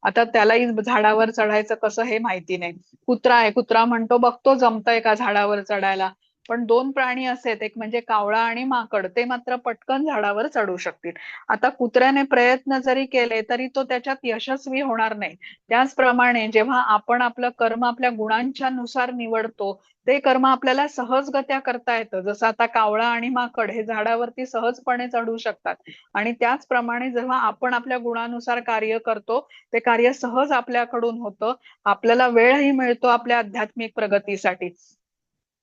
Speaker 1: आता त्यालाही झाडावर चढायचं कसं हे माहिती नाही. कुत्रा आहे, कुत्रा म्हणतो बघतो जमतंय का झाडावर चढायला. पण 2 प्राणी असे आहेत, एक म्हणजे कावळा आणि माकड, ते मात्र पटकन झाडावर चढू शकतील. आता कुत्र्याने प्रयत्न जरी केले तरी तो त्याच्यात यशस्वी होणार नाही. त्याचप्रमाणे जेव्हा आपण आपलं कर्म आपल्या गुणांच्या नुसार निवडतो, ते कर्म आपल्याला सहजगत्या करता येतं. जसं आता कावळा आणि माकड हे झाडावरती सहजपणे चढू शकतात. आणि त्याचप्रमाणे जेव्हा आपण आपल्या गुणानुसार कार्य करतो, ते कार्य सहज आपल्याकडून होतं. आपल्याला वेळही मिळतो आपल्या आध्यात्मिक प्रगतीसाठी.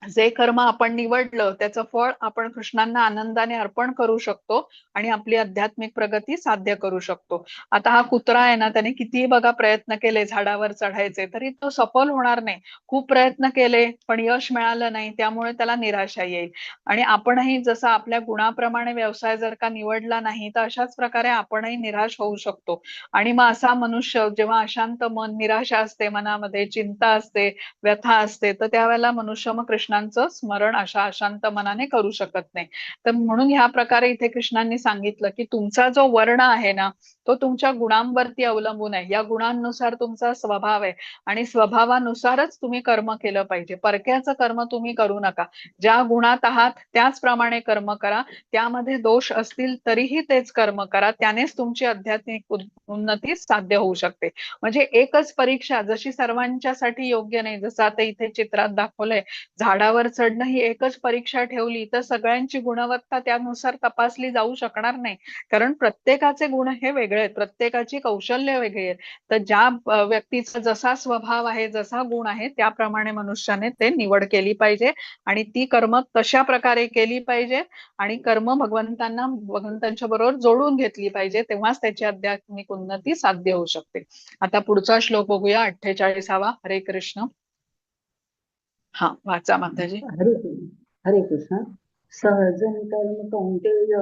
Speaker 1: जे कर्म आपण निवडलं त्याचं फळ आपण कृष्णांना आनंदाने अर्पण करू शकतो आणि आपली आध्यात्मिक प्रगती साध्य करू शकतो. आता हा कुत्रा आहे ना, त्याने कितीही बघा प्रयत्न केले झाडावर चढायचे तरी तो सफल होणार नाही. खूप प्रयत्न केले पण यश मिळालं नाही, त्यामुळे त्याला निराशा येईल. आणि आपणही जसं आपल्या गुणाप्रमाणे व्यवसाय जर का निवडला नाही तर अशाच प्रकारे आपणही निराश होऊ शकतो. आणि मग असा मनुष्य जेव्हा अशांत मन, निराशा असते मनामध्ये, चिंता असते, व्यथा असते, तर त्यावेळेला मनुष्य मग कृष्णांचं स्मरण अशा अशांत मनाने करू शकत नाही. तर म्हणून ह्या प्रकारे इथे कृष्णांनी सांगितलं की तुमचा जो वर्ण आहे ना, तो तुमच्या गुणांवरती अवलंबून आहे. या गुणांनुसार तुमचा स्वभाव आहे आणि स्वभावानुसारच तुम्ही कर्म केलं पाहिजे. परक्याचं कर्म तुम्ही करू नका. ज्या गुणात आहात त्याचप्रमाणे कर्म करा. त्यामध्ये दोष असतील तरीही तेच कर्म करा. त्यानेच तुमची आध्यात्मिक उन्नती साध्य होऊ शकते. म्हणजे एकच परीक्षा जशी सर्वांच्यासाठी योग्य नाही, जसं आता इथे चित्रात दाखवलंय झाडावर चढणं ही एकच परीक्षा ठेवली तर सगळ्यांची गुणवत्ता त्यानुसार तपासली जाऊ शकणार नाही. कारण प्रत्येकाचे गुण हे वेगळे आहेत, प्रत्येकाची कौशल्य वेगळी आहेत. तर ज्या व्यक्तीचा जसा स्वभाव आहे, जसा गुण आहे, त्याप्रमाणे मनुष्याने ते निवड केली पाहिजे आणि ती कर्म तशा प्रकारे केली पाहिजे आणि कर्म भगवंतांच्या बरोबर जोडून घेतली पाहिजे. तेव्हाच त्याची आध्यात्मिक उन्नती साध्य होऊ शकते. आता पुढचा श्लोक बघूया, 48वा. हरे कृष्ण. हा वाचा माताजी.
Speaker 2: हरे कृष्ण. सहजन कर्म कौंतेय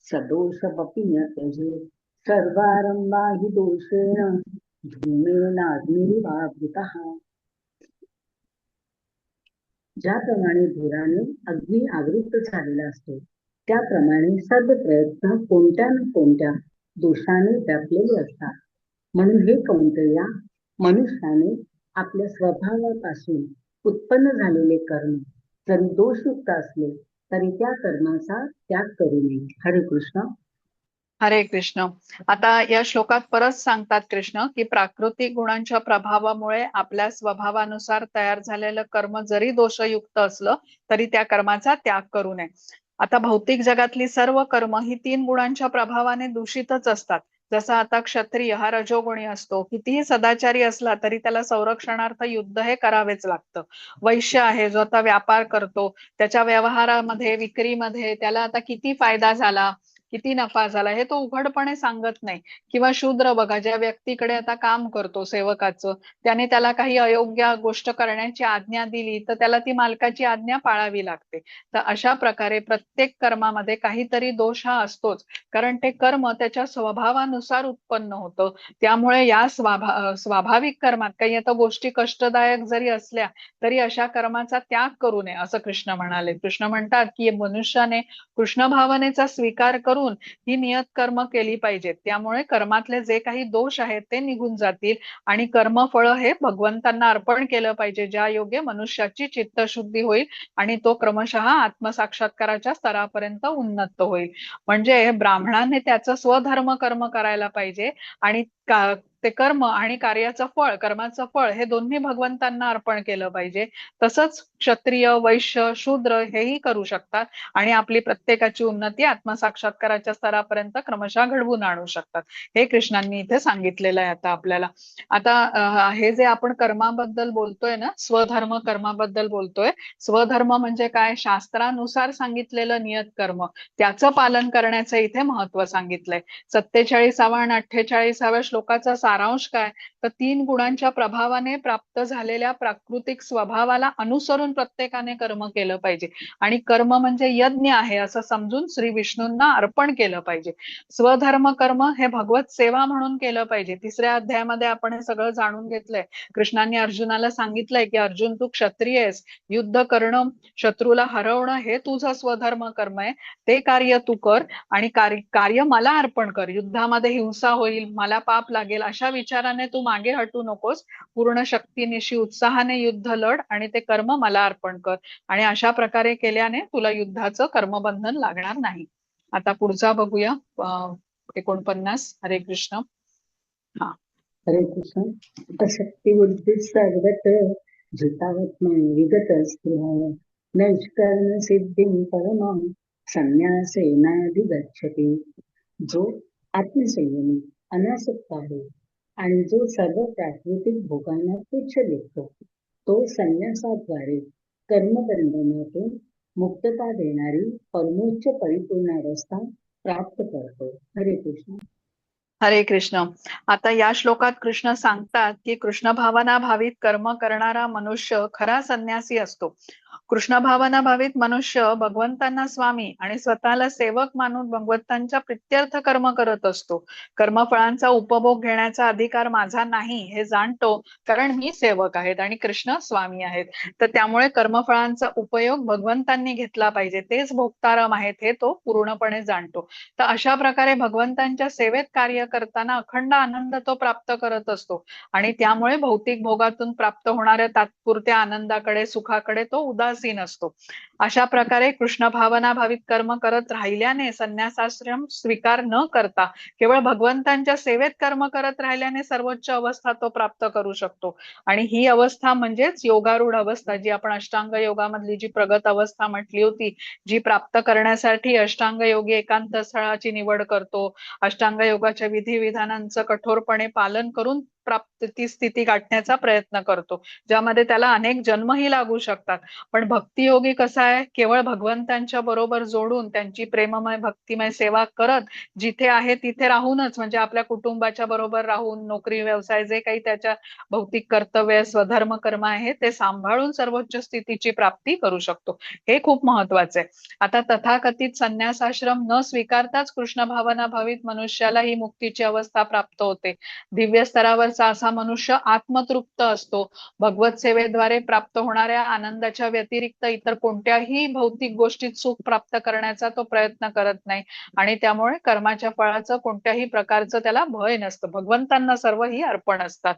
Speaker 2: सदोष बपी त्यजे सर्वारंभा हि दोषेण धूमेनाग्निरिवावृतः. ज्याप्रमाणे धुराने अग्नी आवृत्त झालेला असतो त्याप्रमाणे सर्व प्रयत्न कोणत्या न कोणत्या दोषाने व्यापलेले असतात. म्हणून हे कौंतेया, मनुष्याने आपल्या स्वभावापासून उत्पन्न झालेले कर्म जरी दोषयुक्त असले तरी त्या कर्माचा त्याग करू नये. हरे कृष्ण.
Speaker 1: हरे कृष्ण. आता या श्लोकात परत सांगतात कृष्ण की प्राकृतिक गुणांच्या प्रभावामुळे आपल्या स्वभावानुसार तयार झालेलं कर्म जरी दोषयुक्त असलं तरी त्या कर्माचा त्याग करू नये. आता भौतिक जगातली सर्व कर्म ही 3 गुणांच्या प्रभावाने दूषितच असतात. जसा आता क्षत्रिय हा रजोगुणी असतो, कितीही सदाचारी असला तरी त्याला संरक्षणार्थ युद्ध हे करावेच लागतं. वैश्य आहे जो आता व्यापार करतो, त्याच्या व्यवहारामध्ये, विक्रीमध्ये त्याला आता किती फायदा झाला, किती नफा झाला हे तो उघडपणे सांगत नाही. किंवा शूद्र बघा, ज्या व्यक्तीकडे आता काम करतो सेवकाचं, त्याने त्याला काही अयोग्य गोष्ट करण्याची आज्ञा दिली तर त्याला ती मालकाची आज्ञा पाळावी लागते. तर अशा प्रकारे प्रत्येक कर्मामध्ये काहीतरी दोष हा असतोच, कारण ते कर्म त्याच्या स्वभावानुसार उत्पन्न होतं. त्यामुळे या स्वाभाविक कर्मात काही आता गोष्टी कष्टदायक जरी असल्या तरी अशा कर्माचा त्याग करू नये असं कृष्ण म्हणाले. कृष्ण म्हणतात की मनुष्याने कृष्ण भावनेचा स्वीकार करून ही नियत कर्म केली पाहिजेत. त्यामुळे कर्मातले जे काही दोष आहेत ते निघून जातील आणि कर्मफळ हे भगवंतांना अर्पण केलं पाहिजे, ज्या योगे मनुष्याची चित्तशुद्धी होईल आणि तो क्रमशः आत्मसाक्षात्काराच्या स्तरापर्यंत उन्नत होईल. म्हणजे ब्राह्मणाने त्याचं स्वधर्म कर्म करायला पाहिजे आणि ते कर्म आणि कार्याचं फळ, कर्माचं फळ हे दोन्ही भगवंतांना अर्पण केलं पाहिजे. तसंच क्षत्रिय, वैश्य, शूद्र हेही करू शकतात आणि आपली प्रत्येकाची उन्नती आत्मसाक्षात्काराच्या स्तरापर्यंत क्रमशः घडवून आणू शकतात. हे कृष्णांनी इथे सांगितलेलं आहे आता आपल्याला. आता हे जे आपण कर्माबद्दल बोलतोय ना, स्वधर्म कर्माबद्दल बोलतोय. स्वधर्म म्हणजे काय? शास्त्रानुसार सांगितलेलं नियत कर्म, त्याचं पालन करण्याचं इथे महत्व सांगितलंय. 47व्या आणि 48व्या श्लोकाचा सारांश काय? तर 3 गुणांच्या प्रभावाने प्राप्त झालेल्या प्राकृतिक स्वभावाला अनुसरून प्रत्येकाने कर्म केलं पाहिजे आणि कर्म म्हणजे यज्ञ आहे असं समजून श्री विष्णूंना अर्पण केलं पाहिजे. स्वधर्म कर्म हे भगवत सेवा म्हणून केलं पाहिजे. 3ऱ्या अध्यायामध्ये आपण हे सगळं जाणून घेतलंय. कृष्णांनी अर्जुनाला सांगितलंय की अर्जुन तू क्षत्रिय आहेस, युद्ध करणं, शत्रूला हरवणं हे तुझं स्वधर्म कर्म आहे. ते कार्य तू कर आणि कार्य मला अर्पण कर. युद्धामध्ये हिंसा होईल, मला पाप लागेल अशा विचाराने तू मागे हटू नकोस. पूर्ण शक्तीनिशी उत्साहाने युद्ध लढ आणि ते कर्म मला अर्पण कर. आणि अशा प्रकारे केल्याने तुला युद्धाचं कर्मबंधन लागणार नाही. आता पुढचा बघूया. 49. हरे कृष्ण. हा,
Speaker 2: हरे कृष्ण. अशक्ती बुद्धी सर्वत झुतावत विगत स्पृह नैष्कर्म सिद्धिं परमं संन्यासेनाधिगच्छति. जो आत्मसंयमी अनासक्त आहे आणि जो सर्व प्राकृतिक भोगांना तुच्छ लेखतो, तो संन्यासाद्वारे कर्मबंधनातून मुक्तता देणारी परमोच्च परिपूर्ण अवस्था प्राप्त करतो. हरे कृष्ण.
Speaker 1: हरे कृष्ण. आता या श्लोकात कृष्ण सांगतात की कृष्ण भावना भावित कर्म करणारा मनुष्य खरा संन्यासी असतो. कृष्ण भावना भावित मनुष्य भगवंतांना स्वामी आणि स्वतःला सेवक मानून भगवंतांच्या प्रित्यर्थ कर्म करत असतो. कर्मफळांचा उपभोग घेण्याचा अधिकार माझा नाही हे जाणतो, कारण मी सेवक आहेत आणि कृष्ण स्वामी आहेत. तर त्यामुळे कर्मफळांचा उपयोग भगवंतांनी घेतला पाहिजे, तेच भोक्ताराम आहेत हे तो पूर्णपणे जाणतो. तर अशा प्रकारे भगवंतांच्या सेवेत कार्य करताना अखंड आनंद तो प्राप्त करत असतो आणि त्यामुळे भौतिक भोगातून प्राप्त होणाऱ्या तात्पुरत्या आनंदाकडे, सुखाकडे तो उदासीन असतो. अशा प्रकारे कृष्ण भावना भावित कर्म करत राहिल्याने, संन्यासाश्रम स्वीकार न करता केवळ भगवंतांच्या सेवेत कर्म करत राहिल्याने सर्वोच्च अवस्था तो प्राप्त करू शकतो. आणि ही अवस्था म्हणजेच योगारूढ अवस्था, जी आपण अष्टांग योगामधली जी प्रगत अवस्था म्हटली होती, जी प्राप्त करण्यासाठी अष्टांग योगी एकांत स्थळाची निवड करतो, अष्टांग योगाच्या विधिविधानांचं कठोरपणे पालन करून प्राप्त ती स्थिती गाठण्याचा प्रयत्न करतो, ज्यामध्ये त्याला अनेक जन्मही लागू शकतात. पण भक्तियोगी कसा आहे? केवळ भगवंतांच्या बरोबर जोडून त्यांची प्रेममय भक्तिमय सेवा करत जिथे आहे तिथे राहूनच, म्हणजे आपल्या कुटुंबाच्या बरोबर राहून, नोकरी व्यवसाय जे काही त्याच्या भौतिक कर्तव्य स्वधर्म कर्म आहे ते सांभाळून सर्वोच्च स्थितीची प्राप्ती करू शकतो. हे खूप महत्वाचं आहे. आता तथाकथित संन्यासाश्रम न स्वीकारताच कृष्ण भावना भावित मनुष्याला ही मुक्तीची अवस्था प्राप्त होते. दिव्य स्तरावरचा असा मनुष्य आत्मतृप्त असतो. भगवत सेवेद्वारे प्राप्त होणाऱ्या आनंदाच्या व्यतिरिक्त इतर कोणत्याही भौतिक गोष्टीत सुख प्राप्त करण्याचा तो प्रयत्न करत नाही आणि त्यामुळे कर्माच्या फळाचं कोणत्याही प्रकारचं त्याला भय नसतं. भगवंतांना सर्व ही अर्पण असतात.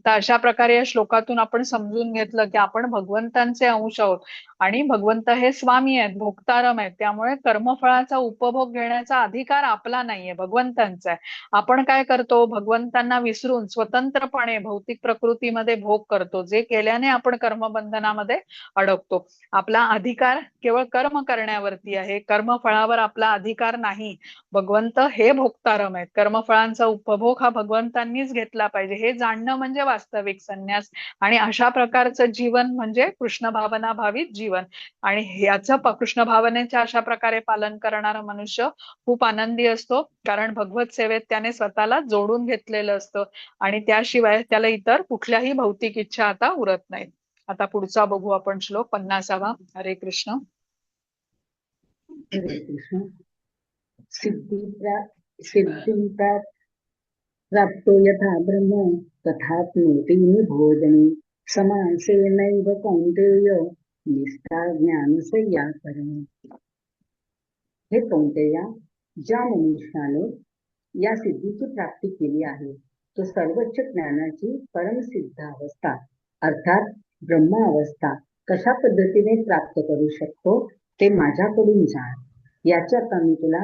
Speaker 1: तर अशा प्रकारे या श्लोकातून आपण समजून घेतलं की आपण भगवंतांचे अंश आहोत आणि भगवंत हे स्वामी आहेत, भोक्तारम आहेत. त्यामुळे कर्मफळाचा उपभोग घेण्याचा अधिकार आपला नाहीये, भगवंतांचा आहे. आपण काय करतो? भगवंतांना विसरून स्वतंत्रपणे भौतिक प्रकृतीमध्ये भोग करतो, जे केल्याने आपण कर्मबंधनामध्ये अडकतो. आपला अधिकार केवळ कर्म करण्यावरती आहे, कर्मफळावर आपला अधिकार नाही. भगवंत हे भोक्तारम आहेत. कर्मफळांचा उपभोग हा भगवंतांनीच घेतला पाहिजे, हे जाणणं म्हणजे वास्तविक संन्यास. आणि अशा प्रकारचं जीवन म्हणजे कृष्ण भावना भावित जीवन. आणि याचं कृष्ण भावनेच्या अशा प्रकारे पालन करणारा मनुष्य खूप आनंदी असतो, कारण भगवत सेवेत त्याने स्वतःला जोडून घेतलेलं असतं आणि त्याशिवाय त्याला इतर कुठल्याही भौतिक इच्छा आता उरत नाहीत. आता पुढचा बघू आपण श्लोक 50. हरे कृष्ण.
Speaker 2: हरे कृष्ण. सिद्धिं प्राप्तो यथा ब्रह्म तथाप्नोति निबोधने समासेनैव कौन्तेय निष्ठा ज्ञानसंय्याकरणे. हे कौन्तेया, ज्या मनुष्याने या सिद्धीची प्राप्ती केली आहे, तो सर्वोच्च ज्ञानाची परमसिद्ध अवस्था अर्थात ब्रह्म अवस्था कशा पद्धतीने प्राप्त करू शकतो ते माझ्याकडून जाण. याचे आता मी तुला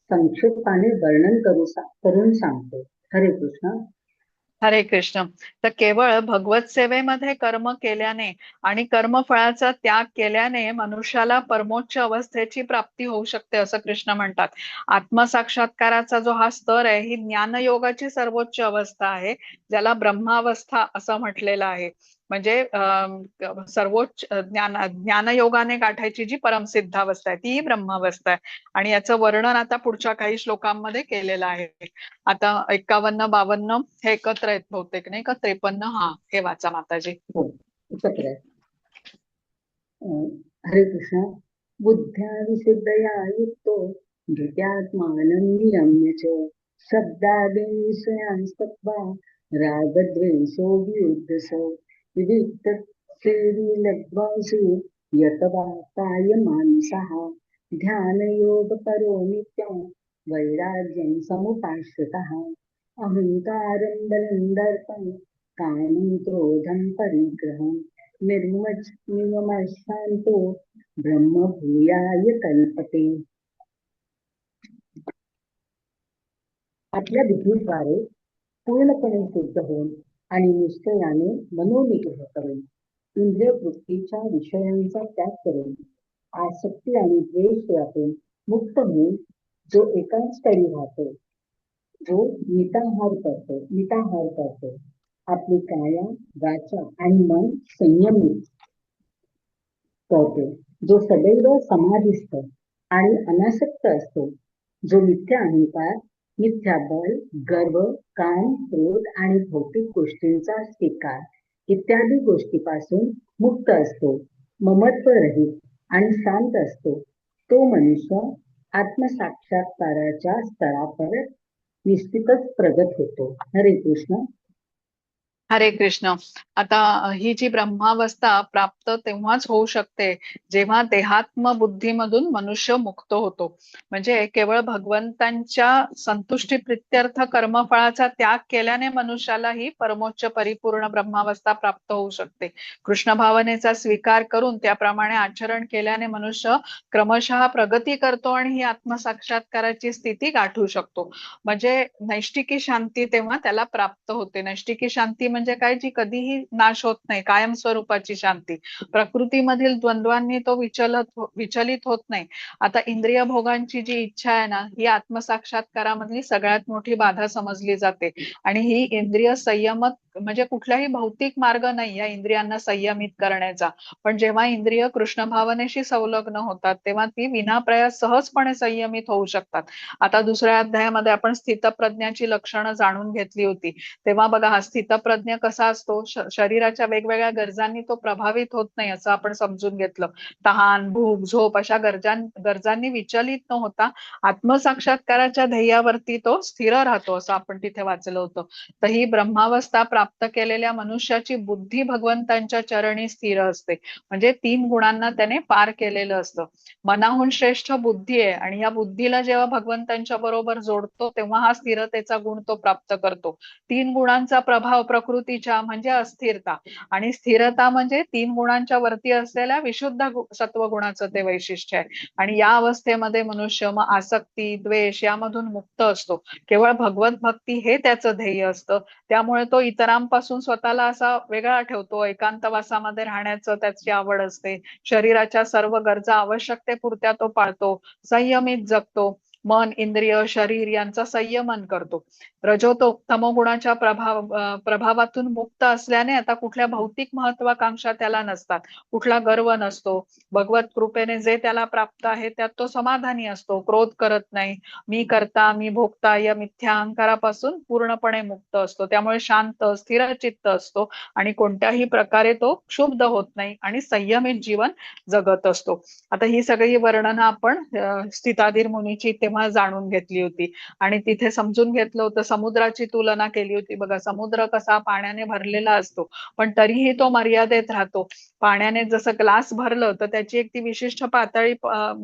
Speaker 2: संक्षेपाने वर्णन करून सांगतो. हरे कृष्ण.
Speaker 1: हरे कृष्ण. तर केवळ भगवत सेवेमध्ये कर्म केल्याने आणि कर्मफळाचा त्याग केल्याने मनुष्याला परमोच्च अवस्थेची प्राप्ती होऊ शकते असं कृष्ण म्हणतात. आत्मसाक्षात्काराचा जो हा स्तर आहे ही ज्ञानयोगाची सर्वोच्च अवस्था आहे, ज्याला ब्रह्मावस्था असं म्हटलेलं आहे. म्हणजे सर्वोच्च ज्ञानयोगाने गाठायची जी परमसिद्धावस्था आहे ती ब्रह्मावस्था आहे. आणि याचं वर्णन आता पुढच्या काही श्लोकांमध्ये केलेलं आहे. आता 51-52 हे एकत्र आहेत बहुतेक, नाही का? 53, हा हे वाचा माताजी.
Speaker 2: हो, एकत्र आहे. हरे कृष्ण. बुद्ध्या विशुद्धया युक्तो धृत्यात्मानं नियम्य च शब्दादीन् विषयान् त्यक्त्वा रागद्वेषो वियुध्यस विविक्त श्रीलब्ध्वासु यत वा कायमानसः ध्यानयोगपरो नित्यं वैराग्यं समुपाश्रितः अहंकारं बलं दर्पं कामं क्रोधं परिग्रहं निर्ममशांतो ब्रह्म भूयाय कल्पते. आपल्या बुद्धीद्वारे पूर्णपणे शुद्ध होऊन आणि निश्चयाने मनोनिग्रह करून इंद्रिय वृत्तीच्या विषयांचा त्याग करून आसक्ती आणि द्वेष यातून मुक्त होऊन जो एकांतस्थळी राहतो, जो मिताहार करतो, आपली काया वाचा आणि मन संयमित करतो, जो सदैव समाधिस्थ आणि अनासक्त असतो, जो मिथ्या अहंकार, मिथ्या बल, गर्व, काम, क्रोध आणि भौतिक गोष्टींचा स्वीकार इत्यादी गोष्टीपासून मुक्त असतो, ममत्व रहित आणि शांत असतो, तो मनुष्य आत्मसाक्षात्काराच्या स्तरावर निश्चितच प्रगत होतो. हरे कृष्ण.
Speaker 1: हरे कृष्ण. आता ही जी ब्रह्मावस्था प्राप्त तेव्हाच होऊ शकते जेव्हा देहात्म बुद्धीमधून मनुष्य मुक्त होतो. म्हणजे केवळ भगवंतांच्या संतुष्टी प्रित्यर्थ कर्मफळाचा त्याग केल्याने मनुष्याला ही परमोच्च परिपूर्ण ब्रह्मावस्था प्राप्त होऊ शकते. कृष्ण भावनेचा स्वीकार करून त्याप्रमाणे आचरण केल्याने मनुष्य क्रमशः प्रगती करतो आणि ही आत्मसाक्षात्काराची स्थिती गाठू शकतो. म्हणजे नैष्टिकी शांती तेव्हा त्याला प्राप्त होते. नैष्टिकी शांती म्हणजे काय? जी कधीही नाश होत नाही, कायम स्वरूपाची शांती. प्रकृतीमधील द्वंद्वांनी तो विचलित होत नाही. आता इंद्रिय भोगांची जी इच्छा आहे ना, ही आत्मसाक्षात्कारामधली सगळ्यात मोठी बाधा समजली जाते. आणि ही इंद्रिय संयमत म्हणजे कुठलाही भौतिक मार्ग नाही या इंद्रियांना संयमित करण्याचा. पण जेव्हा इंद्रिय कृष्ण भावनेशी संलग्न होतात तेव्हा ती विनाप्रयास सहजपणे संयमित होऊ शकतात. आता दुसऱ्या अध्यायामध्ये आपण स्थितप्रज्ञाची लक्षणं जाणून घेतली होती. तेव्हा बघा, हा स्थितप्रज्ञ कसा असतो? शरीराच्या वेगवेगळ्या गरजांनी तो प्रभावित होत नाही असं आपण समजून घेतलं. तहान, भूक, झोप अशा गरजांनी विचलित न होता आत्मसाक्षात्काराच्या ध्येयावरती तो स्थिर राहतो असं आपण तिथे वाचलं होतं. तर ही ब्रह्मावस्था प्राप्त केलेल्या मनुष्याची बुद्धी भगवंतांच्या चरणी स्थिर असते. म्हणजे 3 गुणांना त्याने पार केलेलं असतं. मनाहून श्रेष्ठ बुद्धी आहे आणि या बुद्धीला जेव्हा भगवंतांच्या बरोबर जोडतो तेव्हा हा स्थिरतेचा गुण तो प्राप्त करतो. 3 गुणांचा प्रभाव प्रकृतीच्या म्हणजे अस्थिरता, आणि स्थिरता म्हणजे 3 गुणांच्या वरती असलेल्या विशुद्ध सत्वगुणाचं ते वैशिष्ट्य आहे. आणि या अवस्थेमध्ये मनुष्य मग आसक्ती, द्वेष यामधून मुक्त असतो. केवळ भगवत भक्ती हे त्याचं ध्येय असतं. त्यामुळे तो इतरांपासून स्वतःला असा वेगळा ठेवतो. एकांतवासामध्ये राहण्याचं त्याची आवड असते. शरीराच्या सर्व गरजा आवश्यकतेपुरत्या तो पाळतो. संयमित जगतो. मन, इंद्रिय, शरीर यांचा संयमन करतो. तमोगुणाच्या प्रभावातून मुक्त असल्याने आता कुठल्या भौतिक महत्वाकांक्षा त्याला नसतात. कुठला गर्व नसतो. भगवत कृपेने जे त्याला प्राप्त आहे त्यात तो समाधानी असतो. क्रोध करत नाही. मी करता, मी भोगता या मिथ्या अहंकारापासून पूर्णपणे मुक्त असतो. त्यामुळे शांत, स्थिर चित्त असतो आणि कोणत्याही प्रकारे तो क्षुब्ध होत नाही आणि संयमित जीवन जगत असतो. आता ही सगळी वर्णनं आपण स्थिताधीर मुनीची तेव्हा जाणून घेतली होती आणि तिथे समजून घेतलं होतं. समुद्राची तुलना केली होती बघा. समुद्र कसा पाण्याने भरलेला असतो पण तरीही तो मर्यादेत राहतो. पाण्याने जसं ग्लास भरलं तर त्याची एक ती विशिष्ट पातळी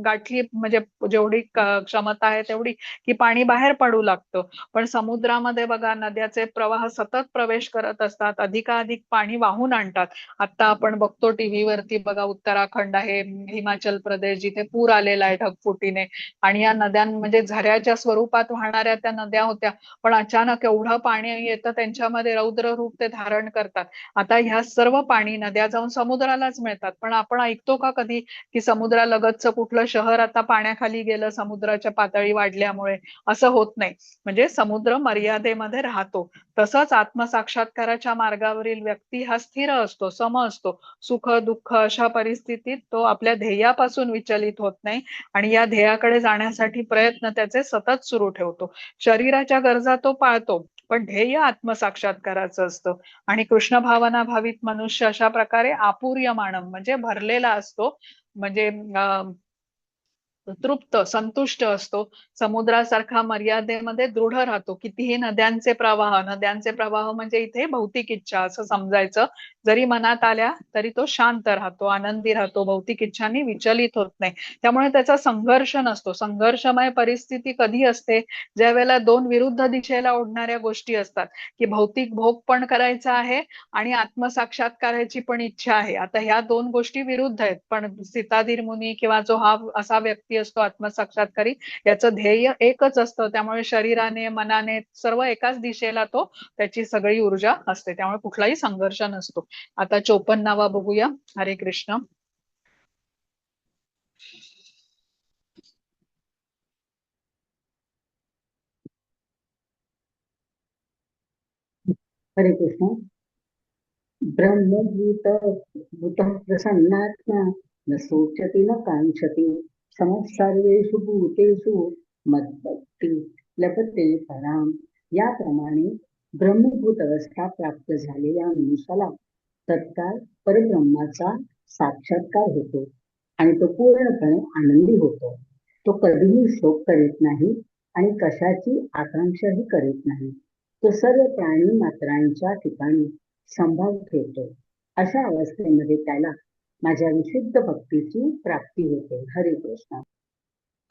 Speaker 1: गाठली, म्हणजे जेवढी क्षमता आहे तेवढी, की पाणी बाहेर पडू लागतं. पण समुद्रामध्ये बघा नद्याचे प्रवाह सतत प्रवेश करत असतात, अधिकाधिक पाणी वाहून आणतात. आता आपण बघतो टीव्हीवरती बघा, उत्तराखंड आहे, हिमाचल प्रदेश, जिथे पूर आलेला आहे ढगफुटीने, आणि या नद्यांना म्हणजे झऱ्याच्या स्वरूपात वाहणाऱ्या त्या नद्या होत्या, पण अचानक एवढं पाणी येतं त्यांच्यामध्ये रौद्र रूप ते धारण करतात. आता ह्या सर्व पाणी नद्या जाऊन समुद्रालाच मिळतात, पण आपण ऐकतो का कधी की समुद्रालगतचं कुठलं शहर आता पाण्याखाली गेलं समुद्राच्या पातळी वाढल्यामुळे? असं होत नाही. म्हणजे समुद्र मर्यादेमध्ये राहतो. तसंच आत्मसाक्षात्काराच्या मार्गावरील व्यक्ती हा स्थिर असतो, सम असतो. सुख दुःख अशा परिस्थितीत तो आपल्या ध्येयापासून विचलित होत नाही आणि या ध्येयाकडे जाण्यासाठी प्रयत्न त्याचे सतत सुरू ठेवतो. शरीराच्या गरजा तो पाळतो, पण ध्येय आत्मसाक्षात्काराचं असतं. आणि कृष्ण भावना भावित मनुष्य अशा प्रकारे आपूर्यमानम म्हणजे भरलेला असतो. म्हणजे तृप्त संतुष्ट असतो. समुद्रासारखा मर्यादेमध्ये दृढ राहतो. कितीही नद्यांचे प्रवाह म्हणजे इथे भौतिक इच्छा असं समजायचं. जरी मनात आल्या तरी तो शांत राहतो, आनंदी राहतो, भौतिक इच्छांनी विचलित होत नाही. त्यामुळे त्याचा संघर्ष नसतो. संघर्षमय परिस्थिती कधी असते? ज्या वेळेला दोन विरुद्ध दिशेला ओढणाऱ्या गोष्टी असतात, की भौतिक भोग पण करायचा आहे आणि आत्मसाक्षात्काराची पण इच्छा आहे. आता ह्या दोन गोष्टी विरुद्ध आहेत, पण सीताधीर मुनी किंवा जो हा असा व्यक्ती असतो आत्मसाक्षात्कारी, याचं ध्येय एकच असतं. त्यामुळे शरीराने मनाने सर्व एकाच दिशेला तो त्याची सगळी ऊर्जा असते. त्यामुळे कुठलाही संघर्ष नसतो. आता 54वा बघूया. हरे कृष्ण.
Speaker 2: हरे कृष्ण. ब्रह्मभूत भूतः प्रसन्नात्मा न शोचति न कांक्षति समः सर्वेषु भूतेषु मद्भक्ती लभते पराम. याप्रमाणे ब्रह्मभूत अवस्था प्राप्त झालेल्या मनुष्याला तत्काळ परब्रह्माचा साक्षात्कार होतो आणि तो पूर्णपणे आनंदी होतो. तो कधीही शोक करीत नाही आणि कशाची आकांक्षाही करीत नाही. तो सर्व प्राणी मात्रांच्या ठिकाणी संभाव ठेवतो. अशा अवस्थेमध्ये त्याला माझ्या विशुद्ध भक्तीची प्राप्ती होते. हरे कृष्ण.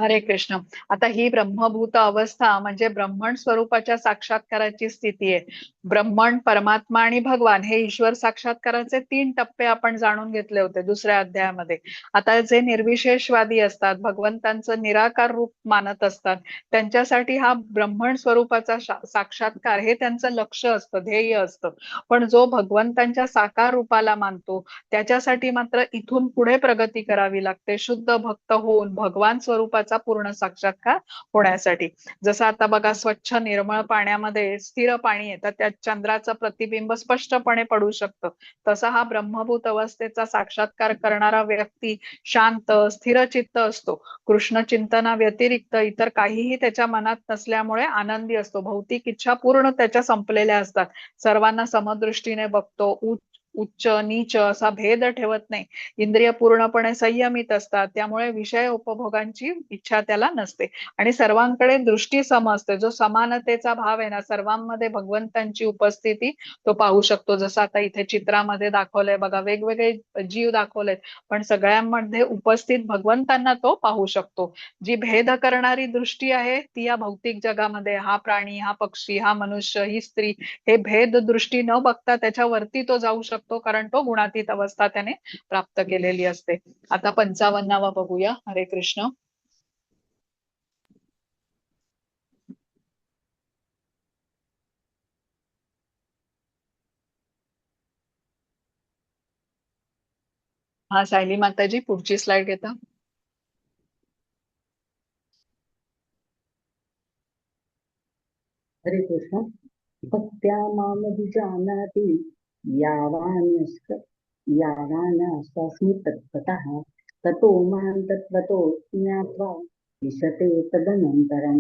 Speaker 1: हरे कृष्ण. आता ही ब्रह्मभूत अवस्था म्हणजे ब्रह्मण स्वरूपाच्या साक्षात्काराची स्थिती आहे. ब्रह्मण, परमात्मा आणि भगवान हे ईश्वर साक्षात्काराचे 3 टप्पे आपण जाणून घेतले होते दुसऱ्या अध्यायामध्ये. आता जे निर्विशेषवादी असतात, भगवंतांचं निराकार रूप मानत असतात, त्यांच्यासाठी हा ब्रह्मण स्वरूपाचा साक्षात्कार हे त्यांचं लक्ष असतं, ध्येय असतं. पण जो भगवंतांच्या साकार रूपाला मानतो त्याच्यासाठी मात्र इथून पुढे प्रगती करावी लागते. शुद्ध भक्त होऊन भगवान स्वरूपाचा पूर्ण साक्षात्कार होण्यासाठी. जसं आता बघा, स्वच्छ निर्मळ पाण्यामध्ये स्थिर पाणी आहे तर त्यात चंद्राचं प्रतिबिंब स्पष्टपणे पडू शकतं. तसा हा ब्रह्मभूत अवस्थेचा साक्षात्कार करणारा व्यक्ती शांत स्थिरचित्त असतो. कृष्ण चिंतना व्यतिरिक्त इतर काहीही त्याच्या मनात नसल्यामुळे आनंदी असतो. भौतिक इच्छा पूर्ण त्याच्या संपलेल्या असतात. सर्वांना समदृष्टीने बघतो. उच्च नीच असा भेद ठेवत नाही. इंद्रिय पूर्णपणे संयमित असतात. त्यामुळे विषय उपभोगांची इच्छा त्याला नसते आणि सर्वांकडे दृष्टी सम असते. जो समानतेचा भाव आहे ना, सर्वांमध्ये भगवंतांची उपस्थिती तो पाहू शकतो. जसं आता इथे चित्रामध्ये दाखवलंय बघा, वेगवेगळे जीव दाखवलेत, पण सगळ्यांमध्ये उपस्थित भगवंतांना तो पाहू शकतो. जी भेद करणारी दृष्टी आहे ती या भौतिक जगामध्ये हा प्राणी, हा पक्षी, हा मनुष्य, ही स्त्री, हे भेद दृष्टी न बघता त्याच्यावरती तो जाऊ शकतो, कारण तो गुणातीत अवस्था त्याने प्राप्त केलेली असते. आता 55वा बघूया. हरे कृष्ण. हा सायली माताजी, पुढची स्लाइड घेता.
Speaker 2: हरे कृष्ण. भक्त्या मामभिजानाति यावानस्वास्मि तत्त्वतः ततो मां तत्त्वतो ज्ञात्वा विशते तदनंतरम.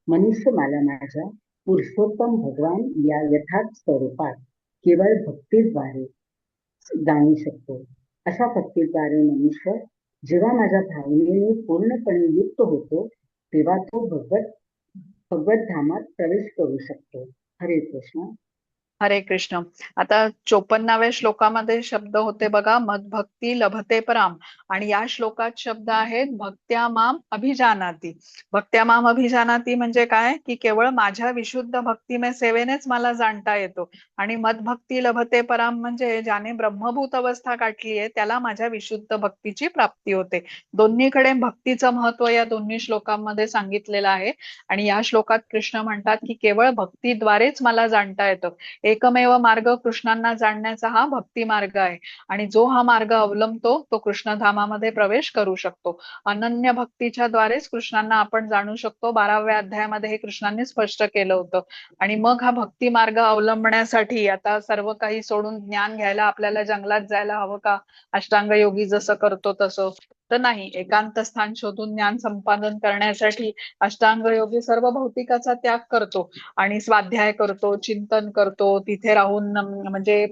Speaker 2: मनुष्य मला माझ्या पुरुषोत्तम भगवान या यथार्थ स्वरूपात केवळ भक्तीद्वारे जाणू शकतो. अशा भक्तीद्वारे मनुष्य जेव्हा माझ्या भावनेने पूर्णपणे युक्त होतो तेव्हा तो भगवत धामात प्रवेश करू शकतो. हरे कृष्ण.
Speaker 1: हरे कृष्ण. आता 54व्या श्लोकामध्ये शब्द होते बघा, मदभक्ती लभते पराम. आणि या श्लोकात शब्द आहेत भक्त्या माम अभिजानाती. भक्त्या माम अभिजानाती म्हणजे काय, की केवळ माझ्या विशुद्ध भक्तिमय सेवेनेच मला जाणता येतो. आणि मदभक्ती लभते पराम म्हणजे ज्याने ब्रह्मभूत अवस्था गाठली आहे त्याला माझ्या विशुद्ध भक्तीची प्राप्ती होते. दोन्हीकडे भक्तीचं महत्व या दोन्ही श्लोकांमध्ये सांगितलेलं आहे. आणि या श्लोकात कृष्ण म्हणतात की केवळ भक्तीद्वारेच मला जाणता येतं. एकमेव मार्ग कृष्णांना जाणण्याचा हा भक्ती मार्ग आहे. आणि जो हा मार्ग अवलंबतो तो कृष्णधामामध्ये प्रवेश करू शकतो. अनन्य भक्तीच्या द्वारेच कृष्णांना आपण जाणू शकतो. 12व्या अध्यायामध्ये हे कृष्णांनी स्पष्ट केलं होतं. आणि मग हा भक्ती मार्ग अवलंबण्यासाठी आता सर्व काही सोडून ज्ञान घ्यायला आपल्याला जंगलात जायला हवं का? अष्टांग योगी जसं करतो तसं तर नाही. एकांत स्थान शोधून ज्ञान संपादन करण्यासाठी अष्टांग योगी सर्व भौतिकाचा त्याग करतो आणि स्वाध्याय करतो, चिंतन करतो, तिथे राहून म्हणजे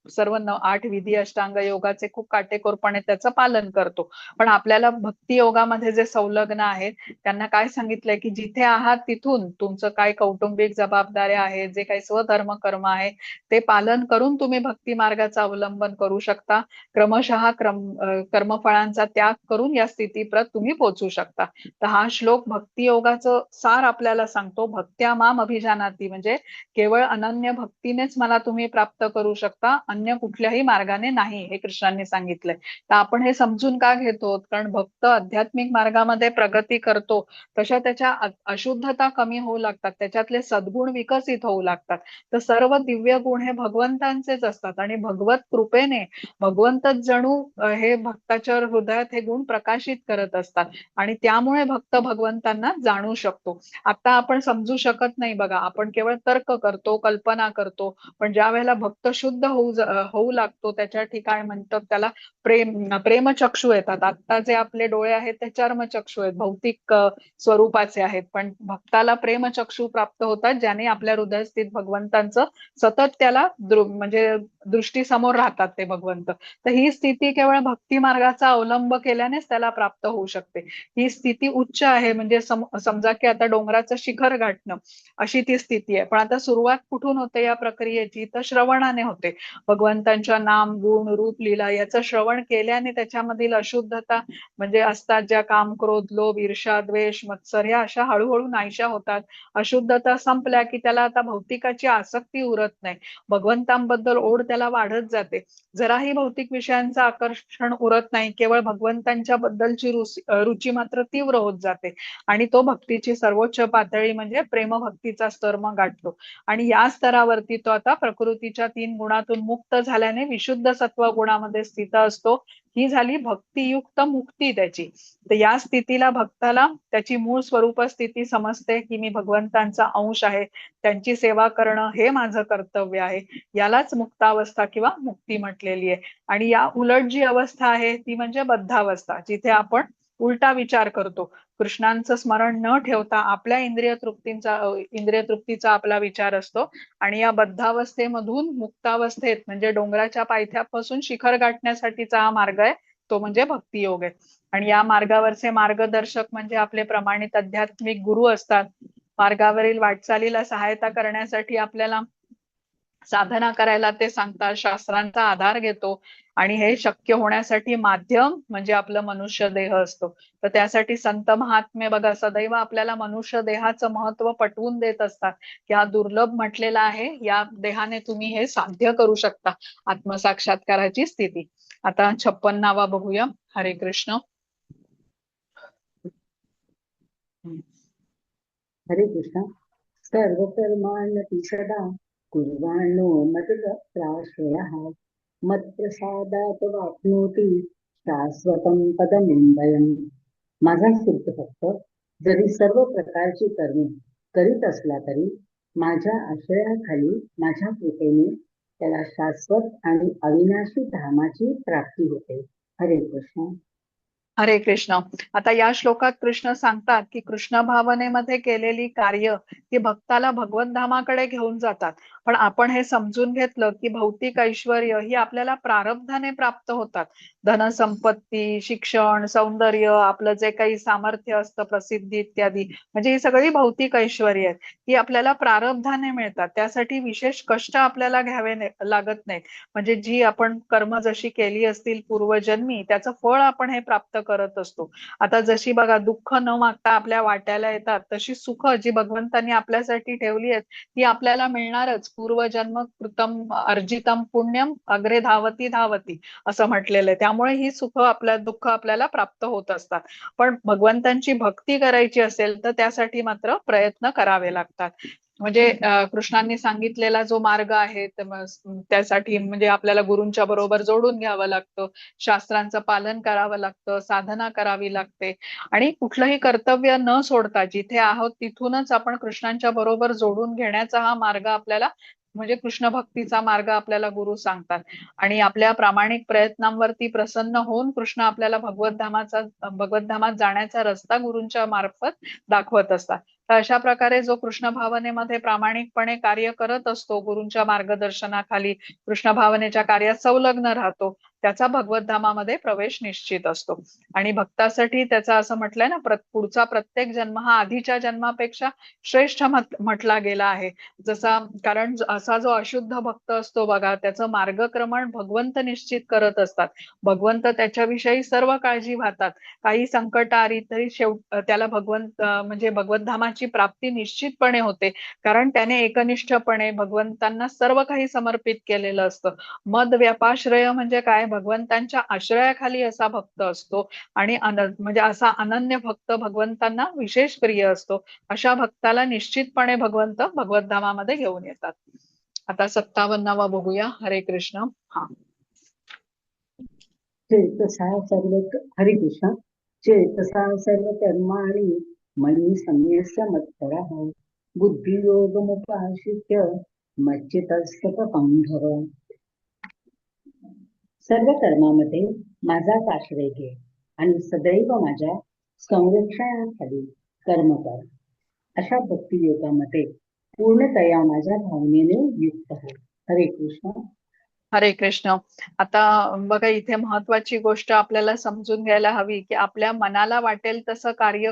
Speaker 1: सर्व 8 विधी अष्टांग योगाचे खूप काटेकोरपणे त्याचं पालन करतो. पण आपल्याला भक्ती योगामध्ये जे संलग्न आहेत त्यांना काय सांगितलंय की जिथे आहात तिथून तुमचं काय कौटुंबिक जबाबदाऱ्या आहेत, जे काही स्वधर्म कर्म आहे ते पालन करून तुम्ही भक्ती मार्गाचं अवलंबन करू शकता. क्रमशः कर्मफळांचा त्याग करून या स्थितीप्रत तुम्ही पोहोचू शकता. तर हा श्लोक भक्ती योगाचं सार आपल्याला सांगतो. भक्त्या माम अभिजानाती म्हणजे केवळ अनन्य भक्तीनेच मला तुम्ही प्राप्त करू शकता, अन्य कुठल्याही मार्गाने नाही, हे कृष्णांनी सांगितलंय. तर आपण हे समजून का घेतो? कारण भक्त आध्यात्मिक मार्गामध्ये प्रगती करतो तशा त्याच्या अशुद्धता कमी होऊ लागतात, त्याच्यातले सद्गुण विकसित होऊ लागतात. तर सर्व दिव्य गुण हे भगवंतांचेच असतात आणि भगवत कृपेने भगवंतच जणू हे भक्ताच्या हृदयात हे गुण प्रकाशित करत असतात. आणि त्यामुळे भक्त भगवंतांना जाणू शकतो. आता आपण समजू शकत नाही बघा, आपण केवळ तर्क करतो, कल्पना करतो. पण ज्या वेळेला भक्त शुद्ध होऊ लागतो त्याच्या ठिकाणी म्हणतात त्याला प्रेमचक्षु येतात. आता जे आपले डोळे आहेत ते चर्मचक्षु आहेत, भौतिक स्वरूपाचे आहेत. पण भक्ताला प्रेमचक्षु प्राप्त होतात ज्याने आपल्या हृदयस्थित भगवंतांचं सतत त्याला म्हणजे दृष्टी समोर राहतात ते भगवंत. तर ही स्थिती केवळ भक्ती मार्गाचा अवलंब केल्यानेच त्याला प्राप्त होऊ शकते. ही स्थिती उच्च आहे म्हणजे समजा की आता डोंगराचं शिखर गाठणं अशी ती स्थिती आहे. पण आता सुरुवात कुठून होते या प्रक्रियेची? तर श्रवणाने होते. भगवंतांच्या नाम गुण रूप लीला याचं श्रवण केल्याने त्याच्यामधील अशुद्धता म्हणजे असतात ज्या काम क्रोध लोभ ईर्ष्या द्वेष मत्सर या अशा हळूहळू नाहीशा होतात. अशुद्धता संपल्या की त्याला आता भौतिकाची आसक्ती उरत नाही. भगवंतांबद्दल ओढ त्याला वाढत जाते. जराही भौतिक विषयांचं आकर्षण उरत नाही. केवळ भगवंतांच्या बद्दलची रुची मात्र तीव्र होत जाते. आणि तो भक्तीची सर्वोच्च पातळी म्हणजे प्रेमभक्तीचा स्तर मग गाठतो. आणि या स्तरावरती तो आता प्रकृतीच्या 3 गुणातून मुक्त झाल्याने विशुद्ध सत्व गुणामध्ये स्थित असतो. ही झाली भक्तियुक्त मुक्ती त्याची. तर या स्थितीला भक्ताला त्याची मूळ स्वरूप स्थिती समजते की मी भगवंतांचा अंश आहे, त्यांची सेवा करणं हे माझं कर्तव्य आहे. यालाच मुक्तावस्था किंवा मुक्ती म्हटलेली आहे. आणि या उलट जी अवस्था आहे ती म्हणजे बद्धावस्था, जिथे आपण उलटा विचार करतो. कृष्णांचं स्मरण न ठेवता आपल्या इंद्रिय तृप्तीचा आपला विचार असतो. आणि या बद्धावस्थेमधून मुक्तावस्थेत म्हणजे डोंगराच्या पायथ्यापासून शिखर गाठण्यासाठीचा हा मार्ग आहे, तो म्हणजे भक्तियोग आहे. आणि या मार्गावरचे मार्गदर्शक म्हणजे आपले प्रमाणित आध्यात्मिक गुरु असतात. मार्गावरील वाटचालीला सहायता करण्यासाठी आपल्याला साधना करायला ते सांगतात, शास्त्रांचा आधार घेतो. आणि हे शक्य होण्यासाठी माध्यम म्हणजे आपलं मनुष्य देह असतो. तर त्यासाठी संत महात्मे बघा सदैव आपल्याला मनुष्य देहाचं महत्व पटवून देत असतात की हा दुर्लभ म्हटलेला आहे, या देहाने तुम्ही हे साध्य करू शकता, आत्मसाक्षात्काराची स्थिती. आता 56 बघूया. हरे कृष्ण.
Speaker 2: हरे कृष्ण. सर्वकर्माण्यपि सदा कुर्वाणो मद्भक्ताश्रयः मत्प्रसादात् वाप्नोति शाश्वतं पदमव्ययम्. माझा शुद्ध भक्त जरी सर्व प्रकारची कर्मे करीत असला तरी माझ्या आश्रयाखाली माझ्या कृपेने त्याला शाश्वत आणि अविनाशी धामाची प्राप्ती होते. हरे कृष्ण.
Speaker 1: हरे कृष्ण. आता या श्लोकात कृष्ण सांगतात की कृष्ण भावनेमध्ये केलेली कार्य ही भक्ताला भगवत धामाकडे घेऊन जातात. पण आपण हे समजून घेतलं की भौतिक ऐश्वर ही आपल्याला प्रारब्धाने प्राप्त होतात. धनसंपत्ती, शिक्षण, सौंदर्य, आपलं जे काही सामर्थ्य असतं, प्रसिद्धी इत्यादी, म्हणजे ही सगळी भौतिक ऐश्वर आहेत. ही आपल्याला प्रारब्धाने मिळतात. त्यासाठी विशेष कष्ट आपल्याला घ्यावे लागत नाहीत. म्हणजे जी आपण कर्म जशी केली असतील पूर्वजन्मी, त्याचं फळ आपण हे प्राप्त करत असतो. आता जशी बघा, दुःख न मागता आपल्या वाट्याला येतात, तशी सुख जी भगवंतांनी आपल्यासाठी ठेवली आहेत ती आपल्याला मिळणारच. पूर्वजन्म कृतम अर्जितम पुण्यम अग्रे धावती धावती असं म्हटलेलं आहे. त्यामुळे ही सुख आपल्या दुःख आपल्याला प्राप्त होत असतात. पण भगवंतांची भक्ती करायची असेल तर त्यासाठी मात्र प्रयत्न करावे लागतात. म्हणजे कृष्णांनी सांगितलेला जो मार्ग आहे त्यासाठी म्हणजे आपल्याला गुरूंच्या बरोबर जोडून घ्यावं लागतं, शास्त्रांचं पालन करावं लागतं, साधना करावी लागते आणि कुठलंही कर्तव्य न सोडता जिथे आहोत तिथूनच आपण कृष्णांच्या बरोबर जोडून घेण्याचा हा मार्ग आपल्याला म्हणजे कृष्ण भक्तीचा मार्ग आपल्याला गुरु सांगतात. आणि आपल्या प्रामाणिक प्रयत्नांवरती प्रसन्न होऊन कृष्ण आपल्याला भगवत धामात जाण्याचा रस्ता गुरूंच्या मार्फत दाखवत असतात. तर अशा प्रकारे जो कृष्ण भावनेमध्ये प्रामाणिकपणे कार्य करत असतो, गुरूंच्या मार्गदर्शनाखाली कृष्ण भावनेच्या कार्यात संलग्न राहतो, त्याचा भगवत धामामध्ये प्रवेश निश्चित असतो. आणि भक्तासाठी त्याचा असं म्हटलंय ना, पुढचा प्रत्येक जन्म हा आधीच्या जन्मापेक्षा श्रेष्ठ म्हटला गेला आहे. जसा कारण असा जो अशुद्ध भक्त असतो बघा, त्याचं मार्गक्रमण भगवंत निश्चित करत असतात. भगवंत त्याच्याविषयी सर्व काळजी घेतात. काही संकट आली तरी त्याला म्हणजे भगवत धामाची प्राप्ती निश्चितपणे होते. कारण त्याने एकनिष्ठपणे भगवंतांना सर्व काही समर्पित केलेलं असतं. मद व्यपाश्रय म्हणजे काय, भगवंतांच्या आश्रयाखाली असा भक्त असतो. आणि म्हणजे असा अनन्य भक्त भगवंतांना विशेष प्रिय असतो. अशा भक्ताला निश्चितपणे भगवंत भगवत धामामध्ये घेऊन येतात. आता 57वा बघूया. हरे कृष्ण. हा.
Speaker 2: चेतसा सर्व हरे कृष्ण. चेतसा सर्व कर्माणि मयि संन्यस्य मत्परः बुद्धियोगमुपाश्रित्य मच्चितस्थितः भव. सर्व कर्मामध्ये माझाच आश्रय घे आणि सदैव माझ्या संरक्षणाखाली कर्म कर. अशा भक्ती योगामध्ये पूर्णतया माझ्या भावनेने युक्त हो. हरे कृष्ण.
Speaker 1: हरे कृष्ण. आता बघा, इथे महत्वाची गोष्ट आपल्याला समजून घ्यायला हवी की आपल्या मनाला वाटेल तसं कार्य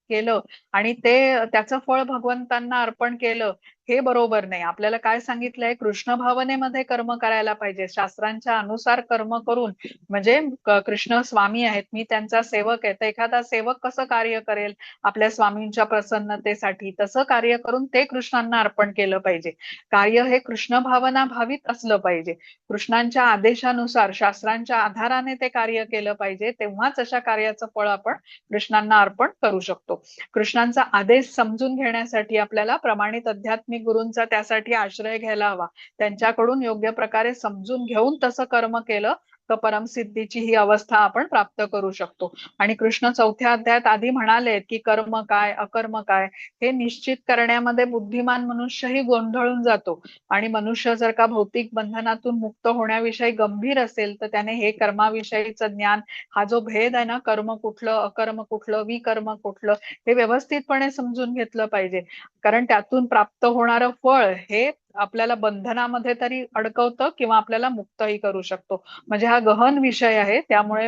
Speaker 1: केलं आणि त्याचं फळ भगवंतांना अर्पण केलं, हे बरोबर नाही. आपल्याला काय सांगितलंय, कृष्ण भावनेमध्ये कर्म करायला पाहिजे. शास्त्रांच्या अनुसार कर्म करून, म्हणजे कृष्ण स्वामी आहेत, मी त्यांचा सेवक आहे, तर एखादा सेवक कसं कार्य करेल आपल्या स्वामींच्या प्रसन्नतेसाठी, तसं कार्य करून ते कृष्णांना अर्पण केलं पाहिजे. कार्य हे कृष्ण भावना भावित असलं पाहिजे. कृष्णांच्या आदेशानुसार शास्त्रांच्या आधाराने ते कार्य केलं पाहिजे, तेव्हाच अशा कार्याचं फळ आपण कृष्णांना अर्पण करू शकतो. कृष्णांचा आदेश समजून घेण्यासाठी आपल्याला प्रमाणित आध्यात्मिक गुरूंचा त्यासाठी आश्रय घ्यायला हवा. त्यांच्याकडून योग्य प्रकारे समजून घेऊन तसं कर्म केलं तर परमसिद्धीची ही अवस्था आपण प्राप्त करू शकतो. आणि कृष्ण 4थ्या अध्यायात आधी म्हणाले की कर्म काय अकर्म काय हे निश्चित करण्यामध्ये बुद्धिमान मनुष्यही गोंधळून जातो. आणि मनुष्य जर का भौतिक बंधनातून मुक्त होण्याविषयी गंभीर असेल तर त्याने हे कर्माविषयीचं ज्ञान, हा जो भेद आहे ना, कर्म कुठलं अकर्म कुठलं विकर्म कुठलं, हे व्यवस्थितपणे समजून घेतलं पाहिजे. कारण त्यातून प्राप्त होणारं फळ हे आपल्याला बंधनामध्ये तरी अडकवतं किंवा आपल्याला मुक्तही करू शकतो. म्हणजे हा गहन विषय आहे. त्यामुळे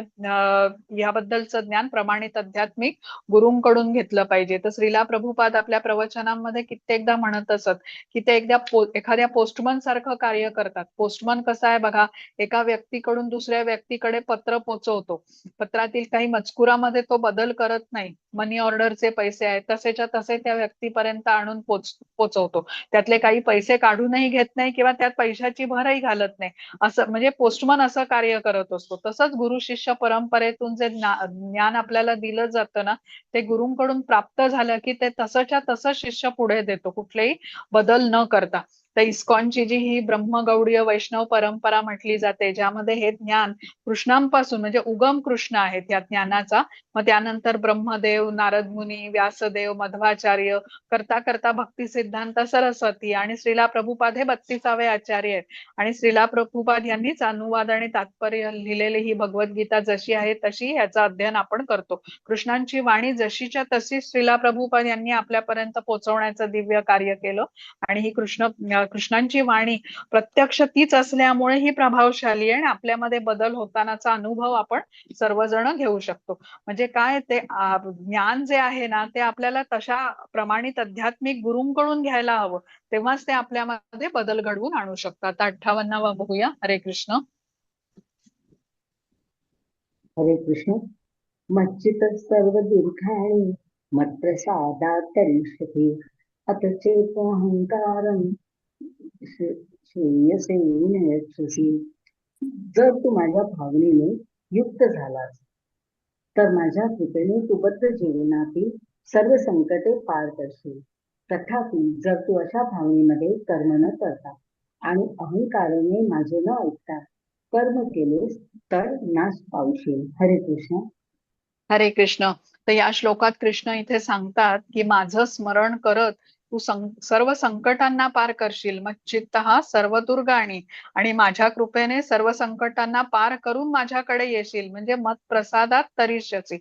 Speaker 1: याबद्दलचं ज्ञान प्रमाणित आध्यात्मिक गुरूंकडून घेतलं पाहिजे. तर श्रीला प्रभुपाद आपल्या प्रवचनांमध्ये कित्येकदा म्हणत असत की ते एखाद्या पोस्टमन सारखं कार्य करतात. पोस्टमन कसा आहे बघा, एका व्यक्तीकडून दुसऱ्या व्यक्तीकडे पत्र पोहोचवतो. पत्रातील काही मजकुरामध्ये तो बदल करत नाही. मनी ऑर्डरचे पैसे आहेत तसेच्या तसे त्या व्यक्तीपर्यंत आणून पोहोचवतो. त्यातले काही पैसे काढूनही घेत नाही किंवा त्यात पैशाची भरही घालत नाही. असं म्हणजे पोस्टमन असं कार्य करत असतो. तसंच गुरु शिष्य परंपरेतून जे ज्ञान आपल्याला दिलं जातं ना, ते गुरूंकडून प्राप्त झालं की ते तसंच्या तसं शिष्य पुढे देतो, कुठलेही बदल न करता. तर इस्कॉनची जी ही ब्रह्मगौडीय वैष्णव परंपरा म्हटली जाते, ज्यामध्ये हे ज्ञान कृष्णांपासून म्हणजे उगम कृष्ण आहेत या ज्ञानाचा, मग त्यानंतर ब्रह्मदेव, नारद मुनी, व्यासदेव, मध्वाचार्य, करता करता भक्ती सिद्धांत सरस्वती आणि श्रीला प्रभुपाद हे 32वे आचार्य आहेत. आणि श्रीला प्रभुपाद यांनीच अनुवाद आणि तात्पर्य लिहिलेली ही भगवद्गीता जशी आहे तशी याचं अध्ययन आपण करतो. कृष्णांची वाणी जशीच्या तशी श्रीला प्रभुपाद यांनी आपल्यापर्यंत पोहोचवण्याचं दिव्य कार्य केलं. आणि ही कृष्णांची वाणी प्रत्यक्ष तीच असल्यामुळे ही प्रभावशाली आहे आणि आपल्यामध्ये बदल होतानाचा अनुभव आपण सर्वजण घेऊ शकतो. म्हणजे काय ते ज्ञान जे आहे ना ते आपल्याला तशा प्रमाणित आध्यात्मिक गुरूंकडून घ्यायला हवं, तेव्हाच ते आपल्यामध्ये बदल घडवून आणू शकतात. 58वा बघूया. हरे कृष्ण.
Speaker 2: हरे कृष्ण. मच्चित सर्व दीर्घाणि मत्प्रसादात्तरिष्यति अतचेतोऽहंकारं श्रेयसे विनयच्छसि. जर तू माझ्या भावनेने युक्त झालास तर माझ्या कृपेने तू बद्ध जीवनातील सर्व संकटे पार करशील. तथापि जर तू अशा भावनेमध्ये कर्म न करता आणि अहंकाराने माझे न ऐकता कर्म केलेस तर नाश पावशील. हरे कृष्ण.
Speaker 1: हरे कृष्ण. तर या श्लोकात कृष्ण इथे सांगतात की माझं स्मरण करत तू सर्व संकटांना पार करशील. मग चित्त हा सर्व दुर्गाणी आणि माझ्या कृपेने सर्व संकटांना पार करून माझ्याकडे येशील. म्हणजे मत प्रसादात तरिष्यसी,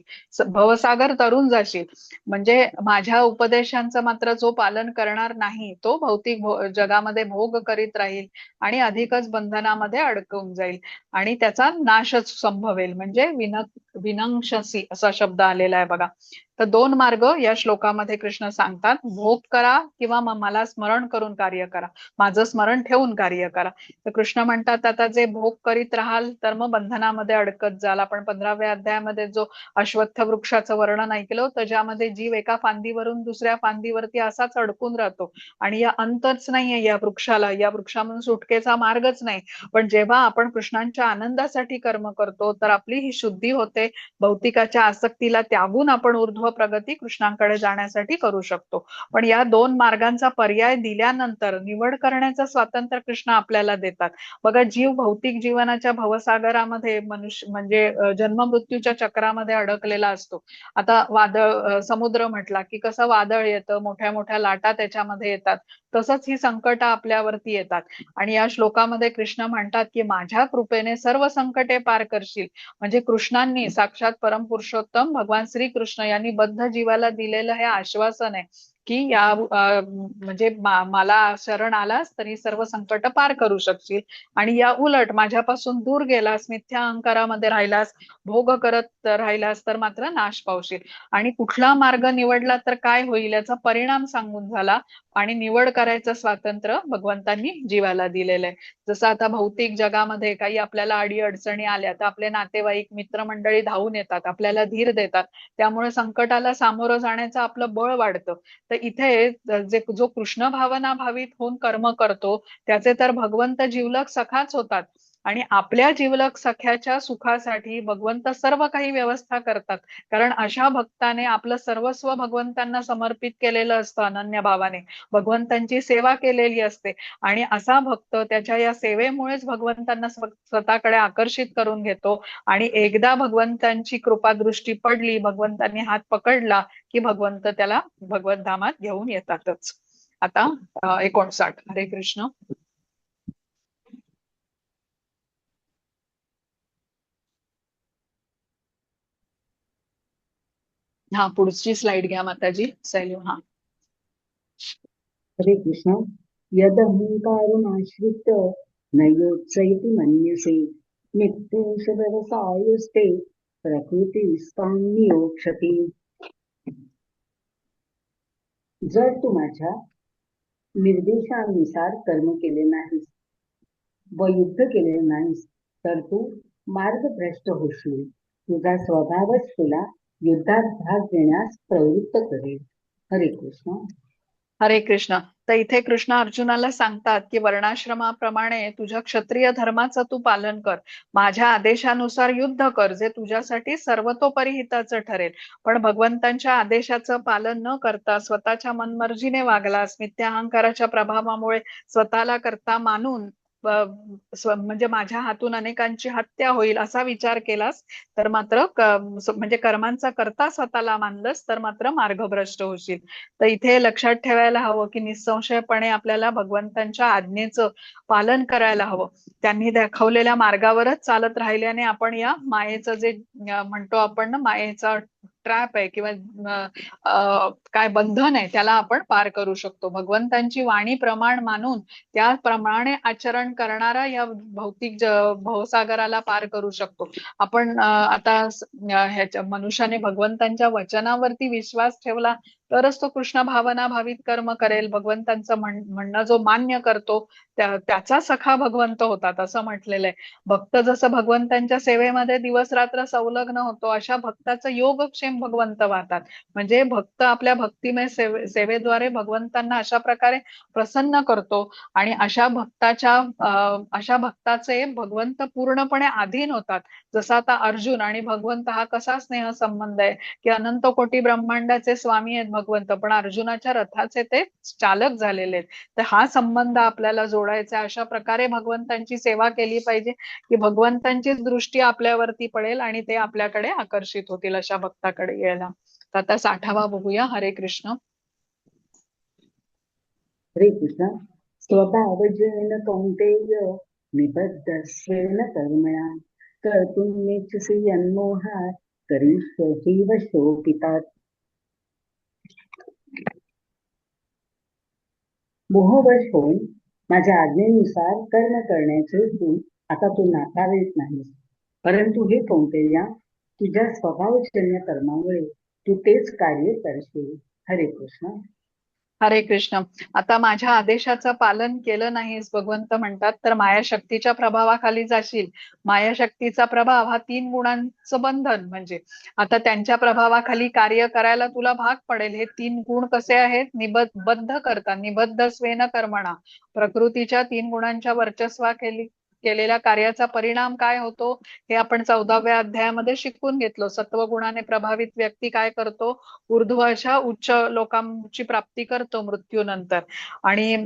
Speaker 1: भवसागर तरून जाशील. म्हणजे माझ्या उपदेशांचं मात्र जो पालन करणार नाही तो भौतिक जगामध्ये भोग करीत राहील आणि अधिकच बंधनामध्ये अडकून जाईल आणि त्याचा नाशच संभवेल. म्हणजे विनंक्षसी असा शब्द आलेला आहे बघा. तर दोन मार्ग या श्लोकामध्ये कृष्ण सांगतात, भोग करा किंवा मग मला स्मरण करून कार्य करा, माझं स्मरण ठेवून कार्य करा. तर कृष्ण म्हणतात आता जे भोग करीत राहाल तर मग बंधनामध्ये अडकत जाल. आपण 15व्या अध्यायामध्ये जो अश्वत्थ वृक्षाचं वर्णन ऐकलं होतं, ज्यामध्ये जीव एका फांदीवरून दुसऱ्या फांदीवरती असाच अडकून राहतो आणि या अंतच नाहीये या वृक्षाला, या वृक्षामधून सुटकेचा मार्गच नाही. पण जेव्हा आपण कृष्णांच्या आनंदासाठी कर्म करतो तर आपली ही शुद्धी होते, भौतिकाच्या आसक्तीला त्यागून आपण ऊर्ध्व प्रगती कृष्णांकडे जाण्यासाठी करू शकतो. पण या दोन मार्गांचा पर्याय दिल्यानंतर निवड करण्याचं स्वातंत्र्य कृष्ण आपल्याला देतात. बघा, जीव भौतिक जीवनाच्या भवसागरामध्ये मनुष्य म्हणजे जन्म मृत्यूच्या चक्रामध्ये अडकलेला असतो. आता वादळ, समुद्र म्हटला की कसं वादळ येतं, मोठ्या मोठ्या लाटा त्याच्यामध्ये येतात, तसंच ही संकट आपल्यावरती येतात. आणि या श्लोकामध्ये कृष्ण म्हणतात की माझ्या कृपेने सर्व संकटे पार करशील. म्हणजे कृष्णांनी, साक्षात परमपुरुषोत्तम भगवान श्रीकृष्ण यांनी बद्ध जीवाला दिलेलं हे आश्वासन आहे की या म्हणजे मला शरण आलास तरी सर्व संकट पार करू शकशील आणि या उलट माझ्यापासून दूर गेलास, मिथ्या अहंकारामध्ये राहिलास, भोग करत राहिलास तर मात्र नाश पावशील. आणि कुठला मार्ग निवडला तर काय होईल याचा परिणाम सांगून झाला आणि निवड करायचं स्वातंत्र्य भगवंतांनी जीवाला दिलेलं आहे. जसं आता भौतिक जगामध्ये काही आपल्याला अडी अडचणी आल्या तर आपले नातेवाईक, मित्रमंडळी धावून येतात, आपल्याला धीर देतात, त्यामुळे संकटाला सामोरं जाण्याचं आपलं बळ वाढतं. तर इथे जो कृष्ण भावना भावित होऊन कर्म करतो त्याचे तर भगवंत जीवलक सखाच होतात आणि आपल्या जीवलक सख्याच्या सुखासाठी भगवंत सर्व काही व्यवस्था करतात. कारण अशा भक्ताने आपलं सर्वस्व भगवंतांना समर्पित केलेलं असतं, अनन्य भावाने भगवंतांची सेवा केलेली असते आणि असा भक्त त्याच्या या सेवेमुळेच भगवंतांना स्वतःकडे आकर्षित करून घेतो. आणि एकदा भगवंतांची कृपादृष्टी पडली, भगवंतांनी हात पकडला की भगवंत त्याला भगवत धामात घेऊन येतातच. आता 59. हरे कृष्ण. हा, पुढची स्लाइड घ्या माताजी. सैलू. हा.
Speaker 2: हरे कृष्ण. यदहंकारमाश्रित्य न योत्सयति मन्यसे नित्येष व्यवसायस्ते प्रकृतिस्तां नियोक्षति. जर तू माझ्या निर्देशानुसार कर्म केले नाहीस व युद्ध केले नाहीस तर तू मार्गभ्रष्ट होशील. तुझा स्वभावच तुला युद्धात भाग घेण्यास प्रवृत्त करेल. हरे कृष्ण.
Speaker 1: हरे कृष्ण. तर इथे कृष्ण अर्जुनाला सांगतात की वर्णाश्रमाप्रमाणे तुझ्या क्षत्रिय धर्माचं तू पालन कर, माझ्या आदेशानुसार युद्ध कर, जे तुझ्यासाठी सर्वतोपरी हिताचं ठरेल. पण भगवंतांच्या आदेशाचं पालन न करता स्वतःच्या मनमर्जीने वागलास, मिथ्या अहंकाराच्या प्रभावामुळे स्वतःला करता मानून म्हणजे माझ्या हातून अनेकांची हत्या होईल असा विचार केलास, तर मात्र म्हणजे कर्मांचा करता स्वतःला मानलंस तर मात्र मार्गभ्रष्ट होशील. तर इथे लक्षात ठेवायला हवं की निसंशयपणे आपल्याला भगवंतांच्या आज्ञेचं पालन करायला हवं. त्यांनी दाखवलेल्या मार्गावरच चालत राहिल्याने आपण या मायेचं जे म्हणतो आपण ना, मायेचा ट्रॅप आहे किंवा काय बंधन आहे, त्याला आपण पार करू शकतो. भगवंतांची वाणी प्रमाण मानून त्याप्रमाणे आचरण करणारा या भौतिक भवसागराला पार करू शकतो. आपण आता ह्याच्या मनुष्याने भगवंतांच्या वचनावरती विश्वास ठेवला तरच तो कृष्ण भावना भावित कर्म करेल. भगवंतांचं म्हणणं जो मान्य करतो त्याचा सखा भगवंत होतात असं म्हटलेलं आहे. भक्त जसं भगवंतांच्या सेवेमध्ये दिवस रात्र संलग्न होतो, अशा भक्ताचं योगक्षेम भगवंत वाहतात. म्हणजे भक्त आपल्या भक्तिमय सेवेद्वारे भगवंतांना अशा प्रकारे प्रसन्न करतो आणि अशा भक्ताचे भगवंत पूर्णपणे अधीन होतात. जसा आता अर्जुन आणि भगवंत हा कसा स्नेह संबंध आहे की अनंत कोटी ब्रह्मांडाचे स्वामी आहेत भगवंत, पण अर्जुनाच्या रथाचे ते चालक झालेले आहेत. तर हा संबंध आपल्याला जोडायचा, अशा प्रकारे भगवंतांची सेवा केली पाहिजे की भगवंतांचीच दृष्टी आपल्यावरती पडेल आणि ते आपल्याकडे आकर्षित होतील अशा भक्ताकडे यायला. तर आता 60वा बघूया. हरे कृष्ण.
Speaker 2: हरे कृष्ण. स्वभावजेन कौन्तेय निबद्धस्वेन कर्मणा कर्तुमिच्छसि यन्मोहात् करिष्यसि वशोऽपितात्. मोहवश होऊन माझ्या आज्ञेनुसार कर्म करण्याचे आता तू नाकारायत नाहीस, परंतु हे कौंतेया, तुझ्या स्वभावजन्य कर्मामुळे तू तेच कार्य करशील. हरे कृष्ण.
Speaker 1: हरे कृष्ण. आता माझ्या आदेशाचं पालन केलं नाहीस, भगवंत म्हणतात, तर मायाशक्तीच्या प्रभावाखाली जाशील. मायाशक्तीचा प्रभाव हा 3 गुणांचं बंधन. म्हणजे आता त्यांच्या प्रभावाखाली कार्य करायला तुला भाग पडेल. हे 3 गुण कसे आहेत? बद्ध करतात. निबद्ध स्वेन कर्मणा. प्रकृतीच्या 3 गुणांच्या वर्चस्वाखाली केलेल्या कार्याचा परिणाम काय होतो हे आपण 14व्या अध्यायामध्ये शिकून घेतलो. सत्वगुणाने प्रभावित व्यक्ती काय करतो? ऊर्ध्व अशा उच्च लोकांची प्राप्ती करतो मृत्यूनंतर, आणि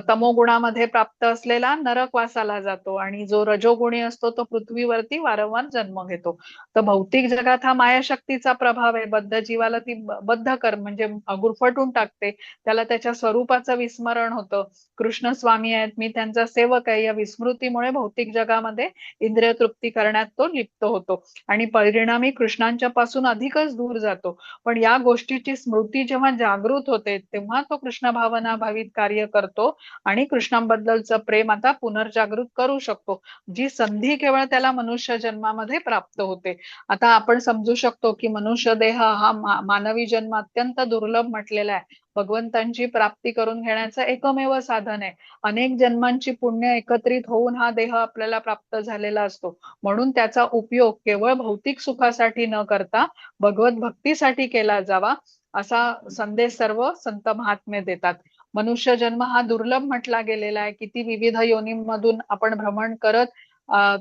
Speaker 1: तमोगुणामध्ये प्राप्त असलेला नरकवासाला जातो, आणि जो रजोगुणी असतो तो पृथ्वीवरती वारंवार जन्म घेतो. तर भौतिक जगात हा मायाशक्तीचा प्रभाव आहे. बद्ध जीवाला ती बद्ध कर म्हणजे गुरफटून टाकते. त्याला त्याच्या स्वरूपाचं विस्मरण होतं. कृष्ण स्वामी आहेत, मी त्यांचा सेवक आहे, या विस्मृतीमुळे भौतिक जगामध्ये इंद्रिय तृप्ती करण्यात तो लिप्त होतो आणि परिणामी कृष्णांच्या पासून अधिकच दूर जातो. पण या गोष्टीची स्मृती जेव्हा जागृत होते तेव्हा तो कृष्ण भावना भावित कार्य करतो आणि कृष्णांबद्दलचं प्रेम आता पुनर्जागृत करू शकतो, जी संधी केवळ त्याला मनुष्य जन्मामध्ये प्राप्त होते. आता आपण समजू शकतो की मनुष्य देह हा मानवी जन्म अत्यंत दुर्लभ म्हटलेला आहे. भगवंतांची प्राप्ती करून घेण्याचं एकमेव साधन आहे. अनेक जन्मांची पुण्य एकत्रित होऊन हा देह आपल्याला प्राप्त झालेला असतो. म्हणून त्याचा उपयोग केवळ भौतिक सुखासाठी न करता भगवत भक्तीसाठी केला जावा, असा संदेश सर्व संत महात्मे देतात. मनुष्य जन्म हा दुर्लभ म्हटला गेलेला आहे. किती विविध योनींमधून आपण भ्रमण करत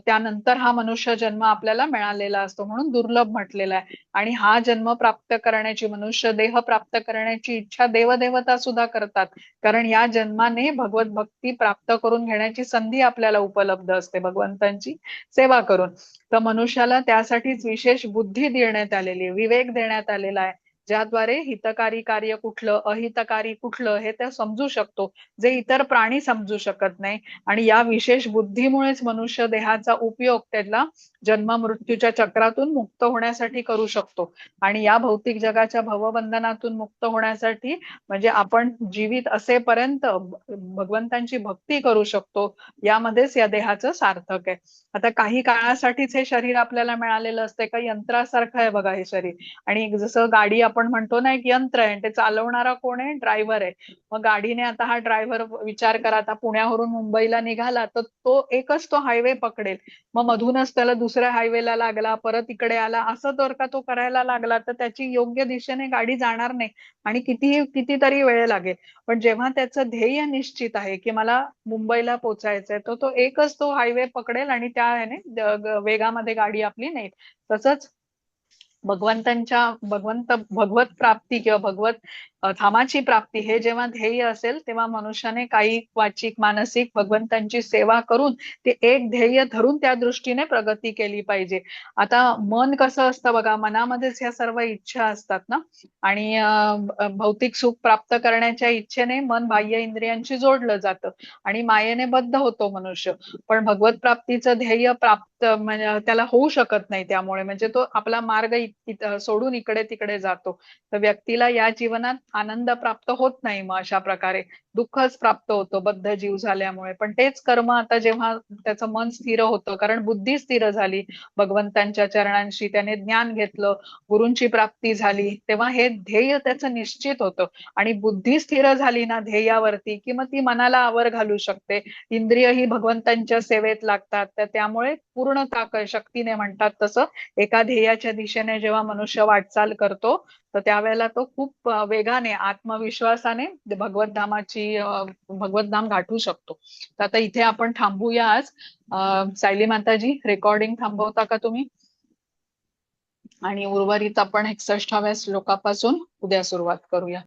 Speaker 1: त्यानंतर हा मनुष्य जन्म आपल्याला मिळालेला असतो, म्हणून दुर्लभ म्हटलेला आहे. आणि हा जन्म प्राप्त करण्याची, मनुष्य देह प्राप्त करण्याची इच्छा देवदेवता सुद्धा करतात, कारण या जन्माने भगवत भक्ती प्राप्त करून घेण्याची संधी आपल्याला उपलब्ध असते भगवंतांची सेवा करून. तर मनुष्याला त्यासाठीच विशेष बुद्धी देण्यात आलेली आहे, विवेक देण्यात आलेला आहे, ज्याद्वारे हितकारी कार्य कुठलं, अहितकारी कुठलं हे त्या समजू शकतो, जे इतर प्राणी समजू शकत नाही. आणि या विशेष बुद्धीमुळेच मनुष्य देहाचा उपयोग त्याला जन्म मृत्यूच्या चक्रातून मुक्त होण्यासाठी करू शकतो. आणि या भौतिक जगाच्या भवबंधनातून मुक्त होण्यासाठी म्हणजे आपण जीवित असेपर्यंत भगवंतांची भक्ती करू शकतो, यामध्येच या देहाचं सार्थक आहे. आता काही काळासाठीच हे शरीर आपल्याला मिळालेलं असते, काही यंत्रासारखं आहे बघा हे शरीर. आणि जसं गाडी आपण म्हणतो ना, एक यंत्र आहे आणि ते चालवणारा कोण आहे? ड्रायव्हर आहे. मग गाडीने आता हा ड्रायव्हर, विचार करा, आता पुण्यावरून मुंबईला निघाला तर तो एकच तो हायवे पकडेल. मग मधूनच त्याला दुसऱ्या हायवेला लागला, परत इकडे आला, असं जर का तो करायला लागला तर त्याची योग्य दिशेने गाडी जाणार नाही आणि कितीतरी वेळ लागेल. पण जेव्हा त्याचं ध्येय निश्चित आहे की मला मुंबईला पोहोचायचंय, तर तो एकच तो हायवे पकडेल आणि त्या ह्याने वेगामध्ये गाडी आपली नेईल. तसंच भगवत प्राप्ती किंवा भगवत धामाची प्राप्ती हे जेव्हा ध्येय असेल, तेव्हा मनुष्याने कायिक, वाचिक, मानसिक भगवंतांची सेवा करून ते एक ध्येय धरून त्या दृष्टीने प्रगती केली पाहिजे. आता मन कसं असतं बघा, मनामध्येच ह्या सर्व इच्छा असतात ना, आणि भौतिक सुख प्राप्त करण्याच्या इच्छेने मन बाह्य इंद्रियांशी जोडलं जातं आणि मायेने बद्ध होतो मनुष्य. पण भगवत प्राप्तीचं ध्येय प्राप्त म्हणजे त्याला होऊ शकत नाही त्यामुळे, म्हणजे तो आपला मार्ग सोडून इकडे तिकडे जातो. तर व्यक्तीला या जीवनात आनंद प्राप्त होत नाही. मग अशा प्रकारे दुःखच प्राप्त होतं बद्ध जीव झाल्यामुळे. पण तेच कर्म आता जेव्हा त्याचं मन स्थिर होतं, कारण बुद्धी स्थिर झाली भगवंतांच्या चरणांशी, त्याने ज्ञान घेतलं, गुरूंची प्राप्ती झाली, तेव्हा हे ध्येय त्याचं निश्चित होतं. आणि बुद्धी स्थिर झाली ना ध्येयावरती, की मग ती मनाला आवर घालू शकते. इंद्रिय ही भगवंतांच्या सेवेत लागतात. तर त्यामुळे पूर्ण ताकद शक्तीने, म्हणतात तसं, एका ध्येयाच्या दिशेने जेव्हा मनुष्य वाटचाल करतो, तर त्यावेळेला तो खूप वेगाने, आत्मविश्वासाने भगवत धाम गाठू शकतो. तर आता इथे आपण थांबूया आज. सायली माताजी, रेकॉर्डिंग थांबवता का तुम्ही? आणि उर्वरित आपण 61व्या श्लोकापासून उद्या सुरुवात करूया.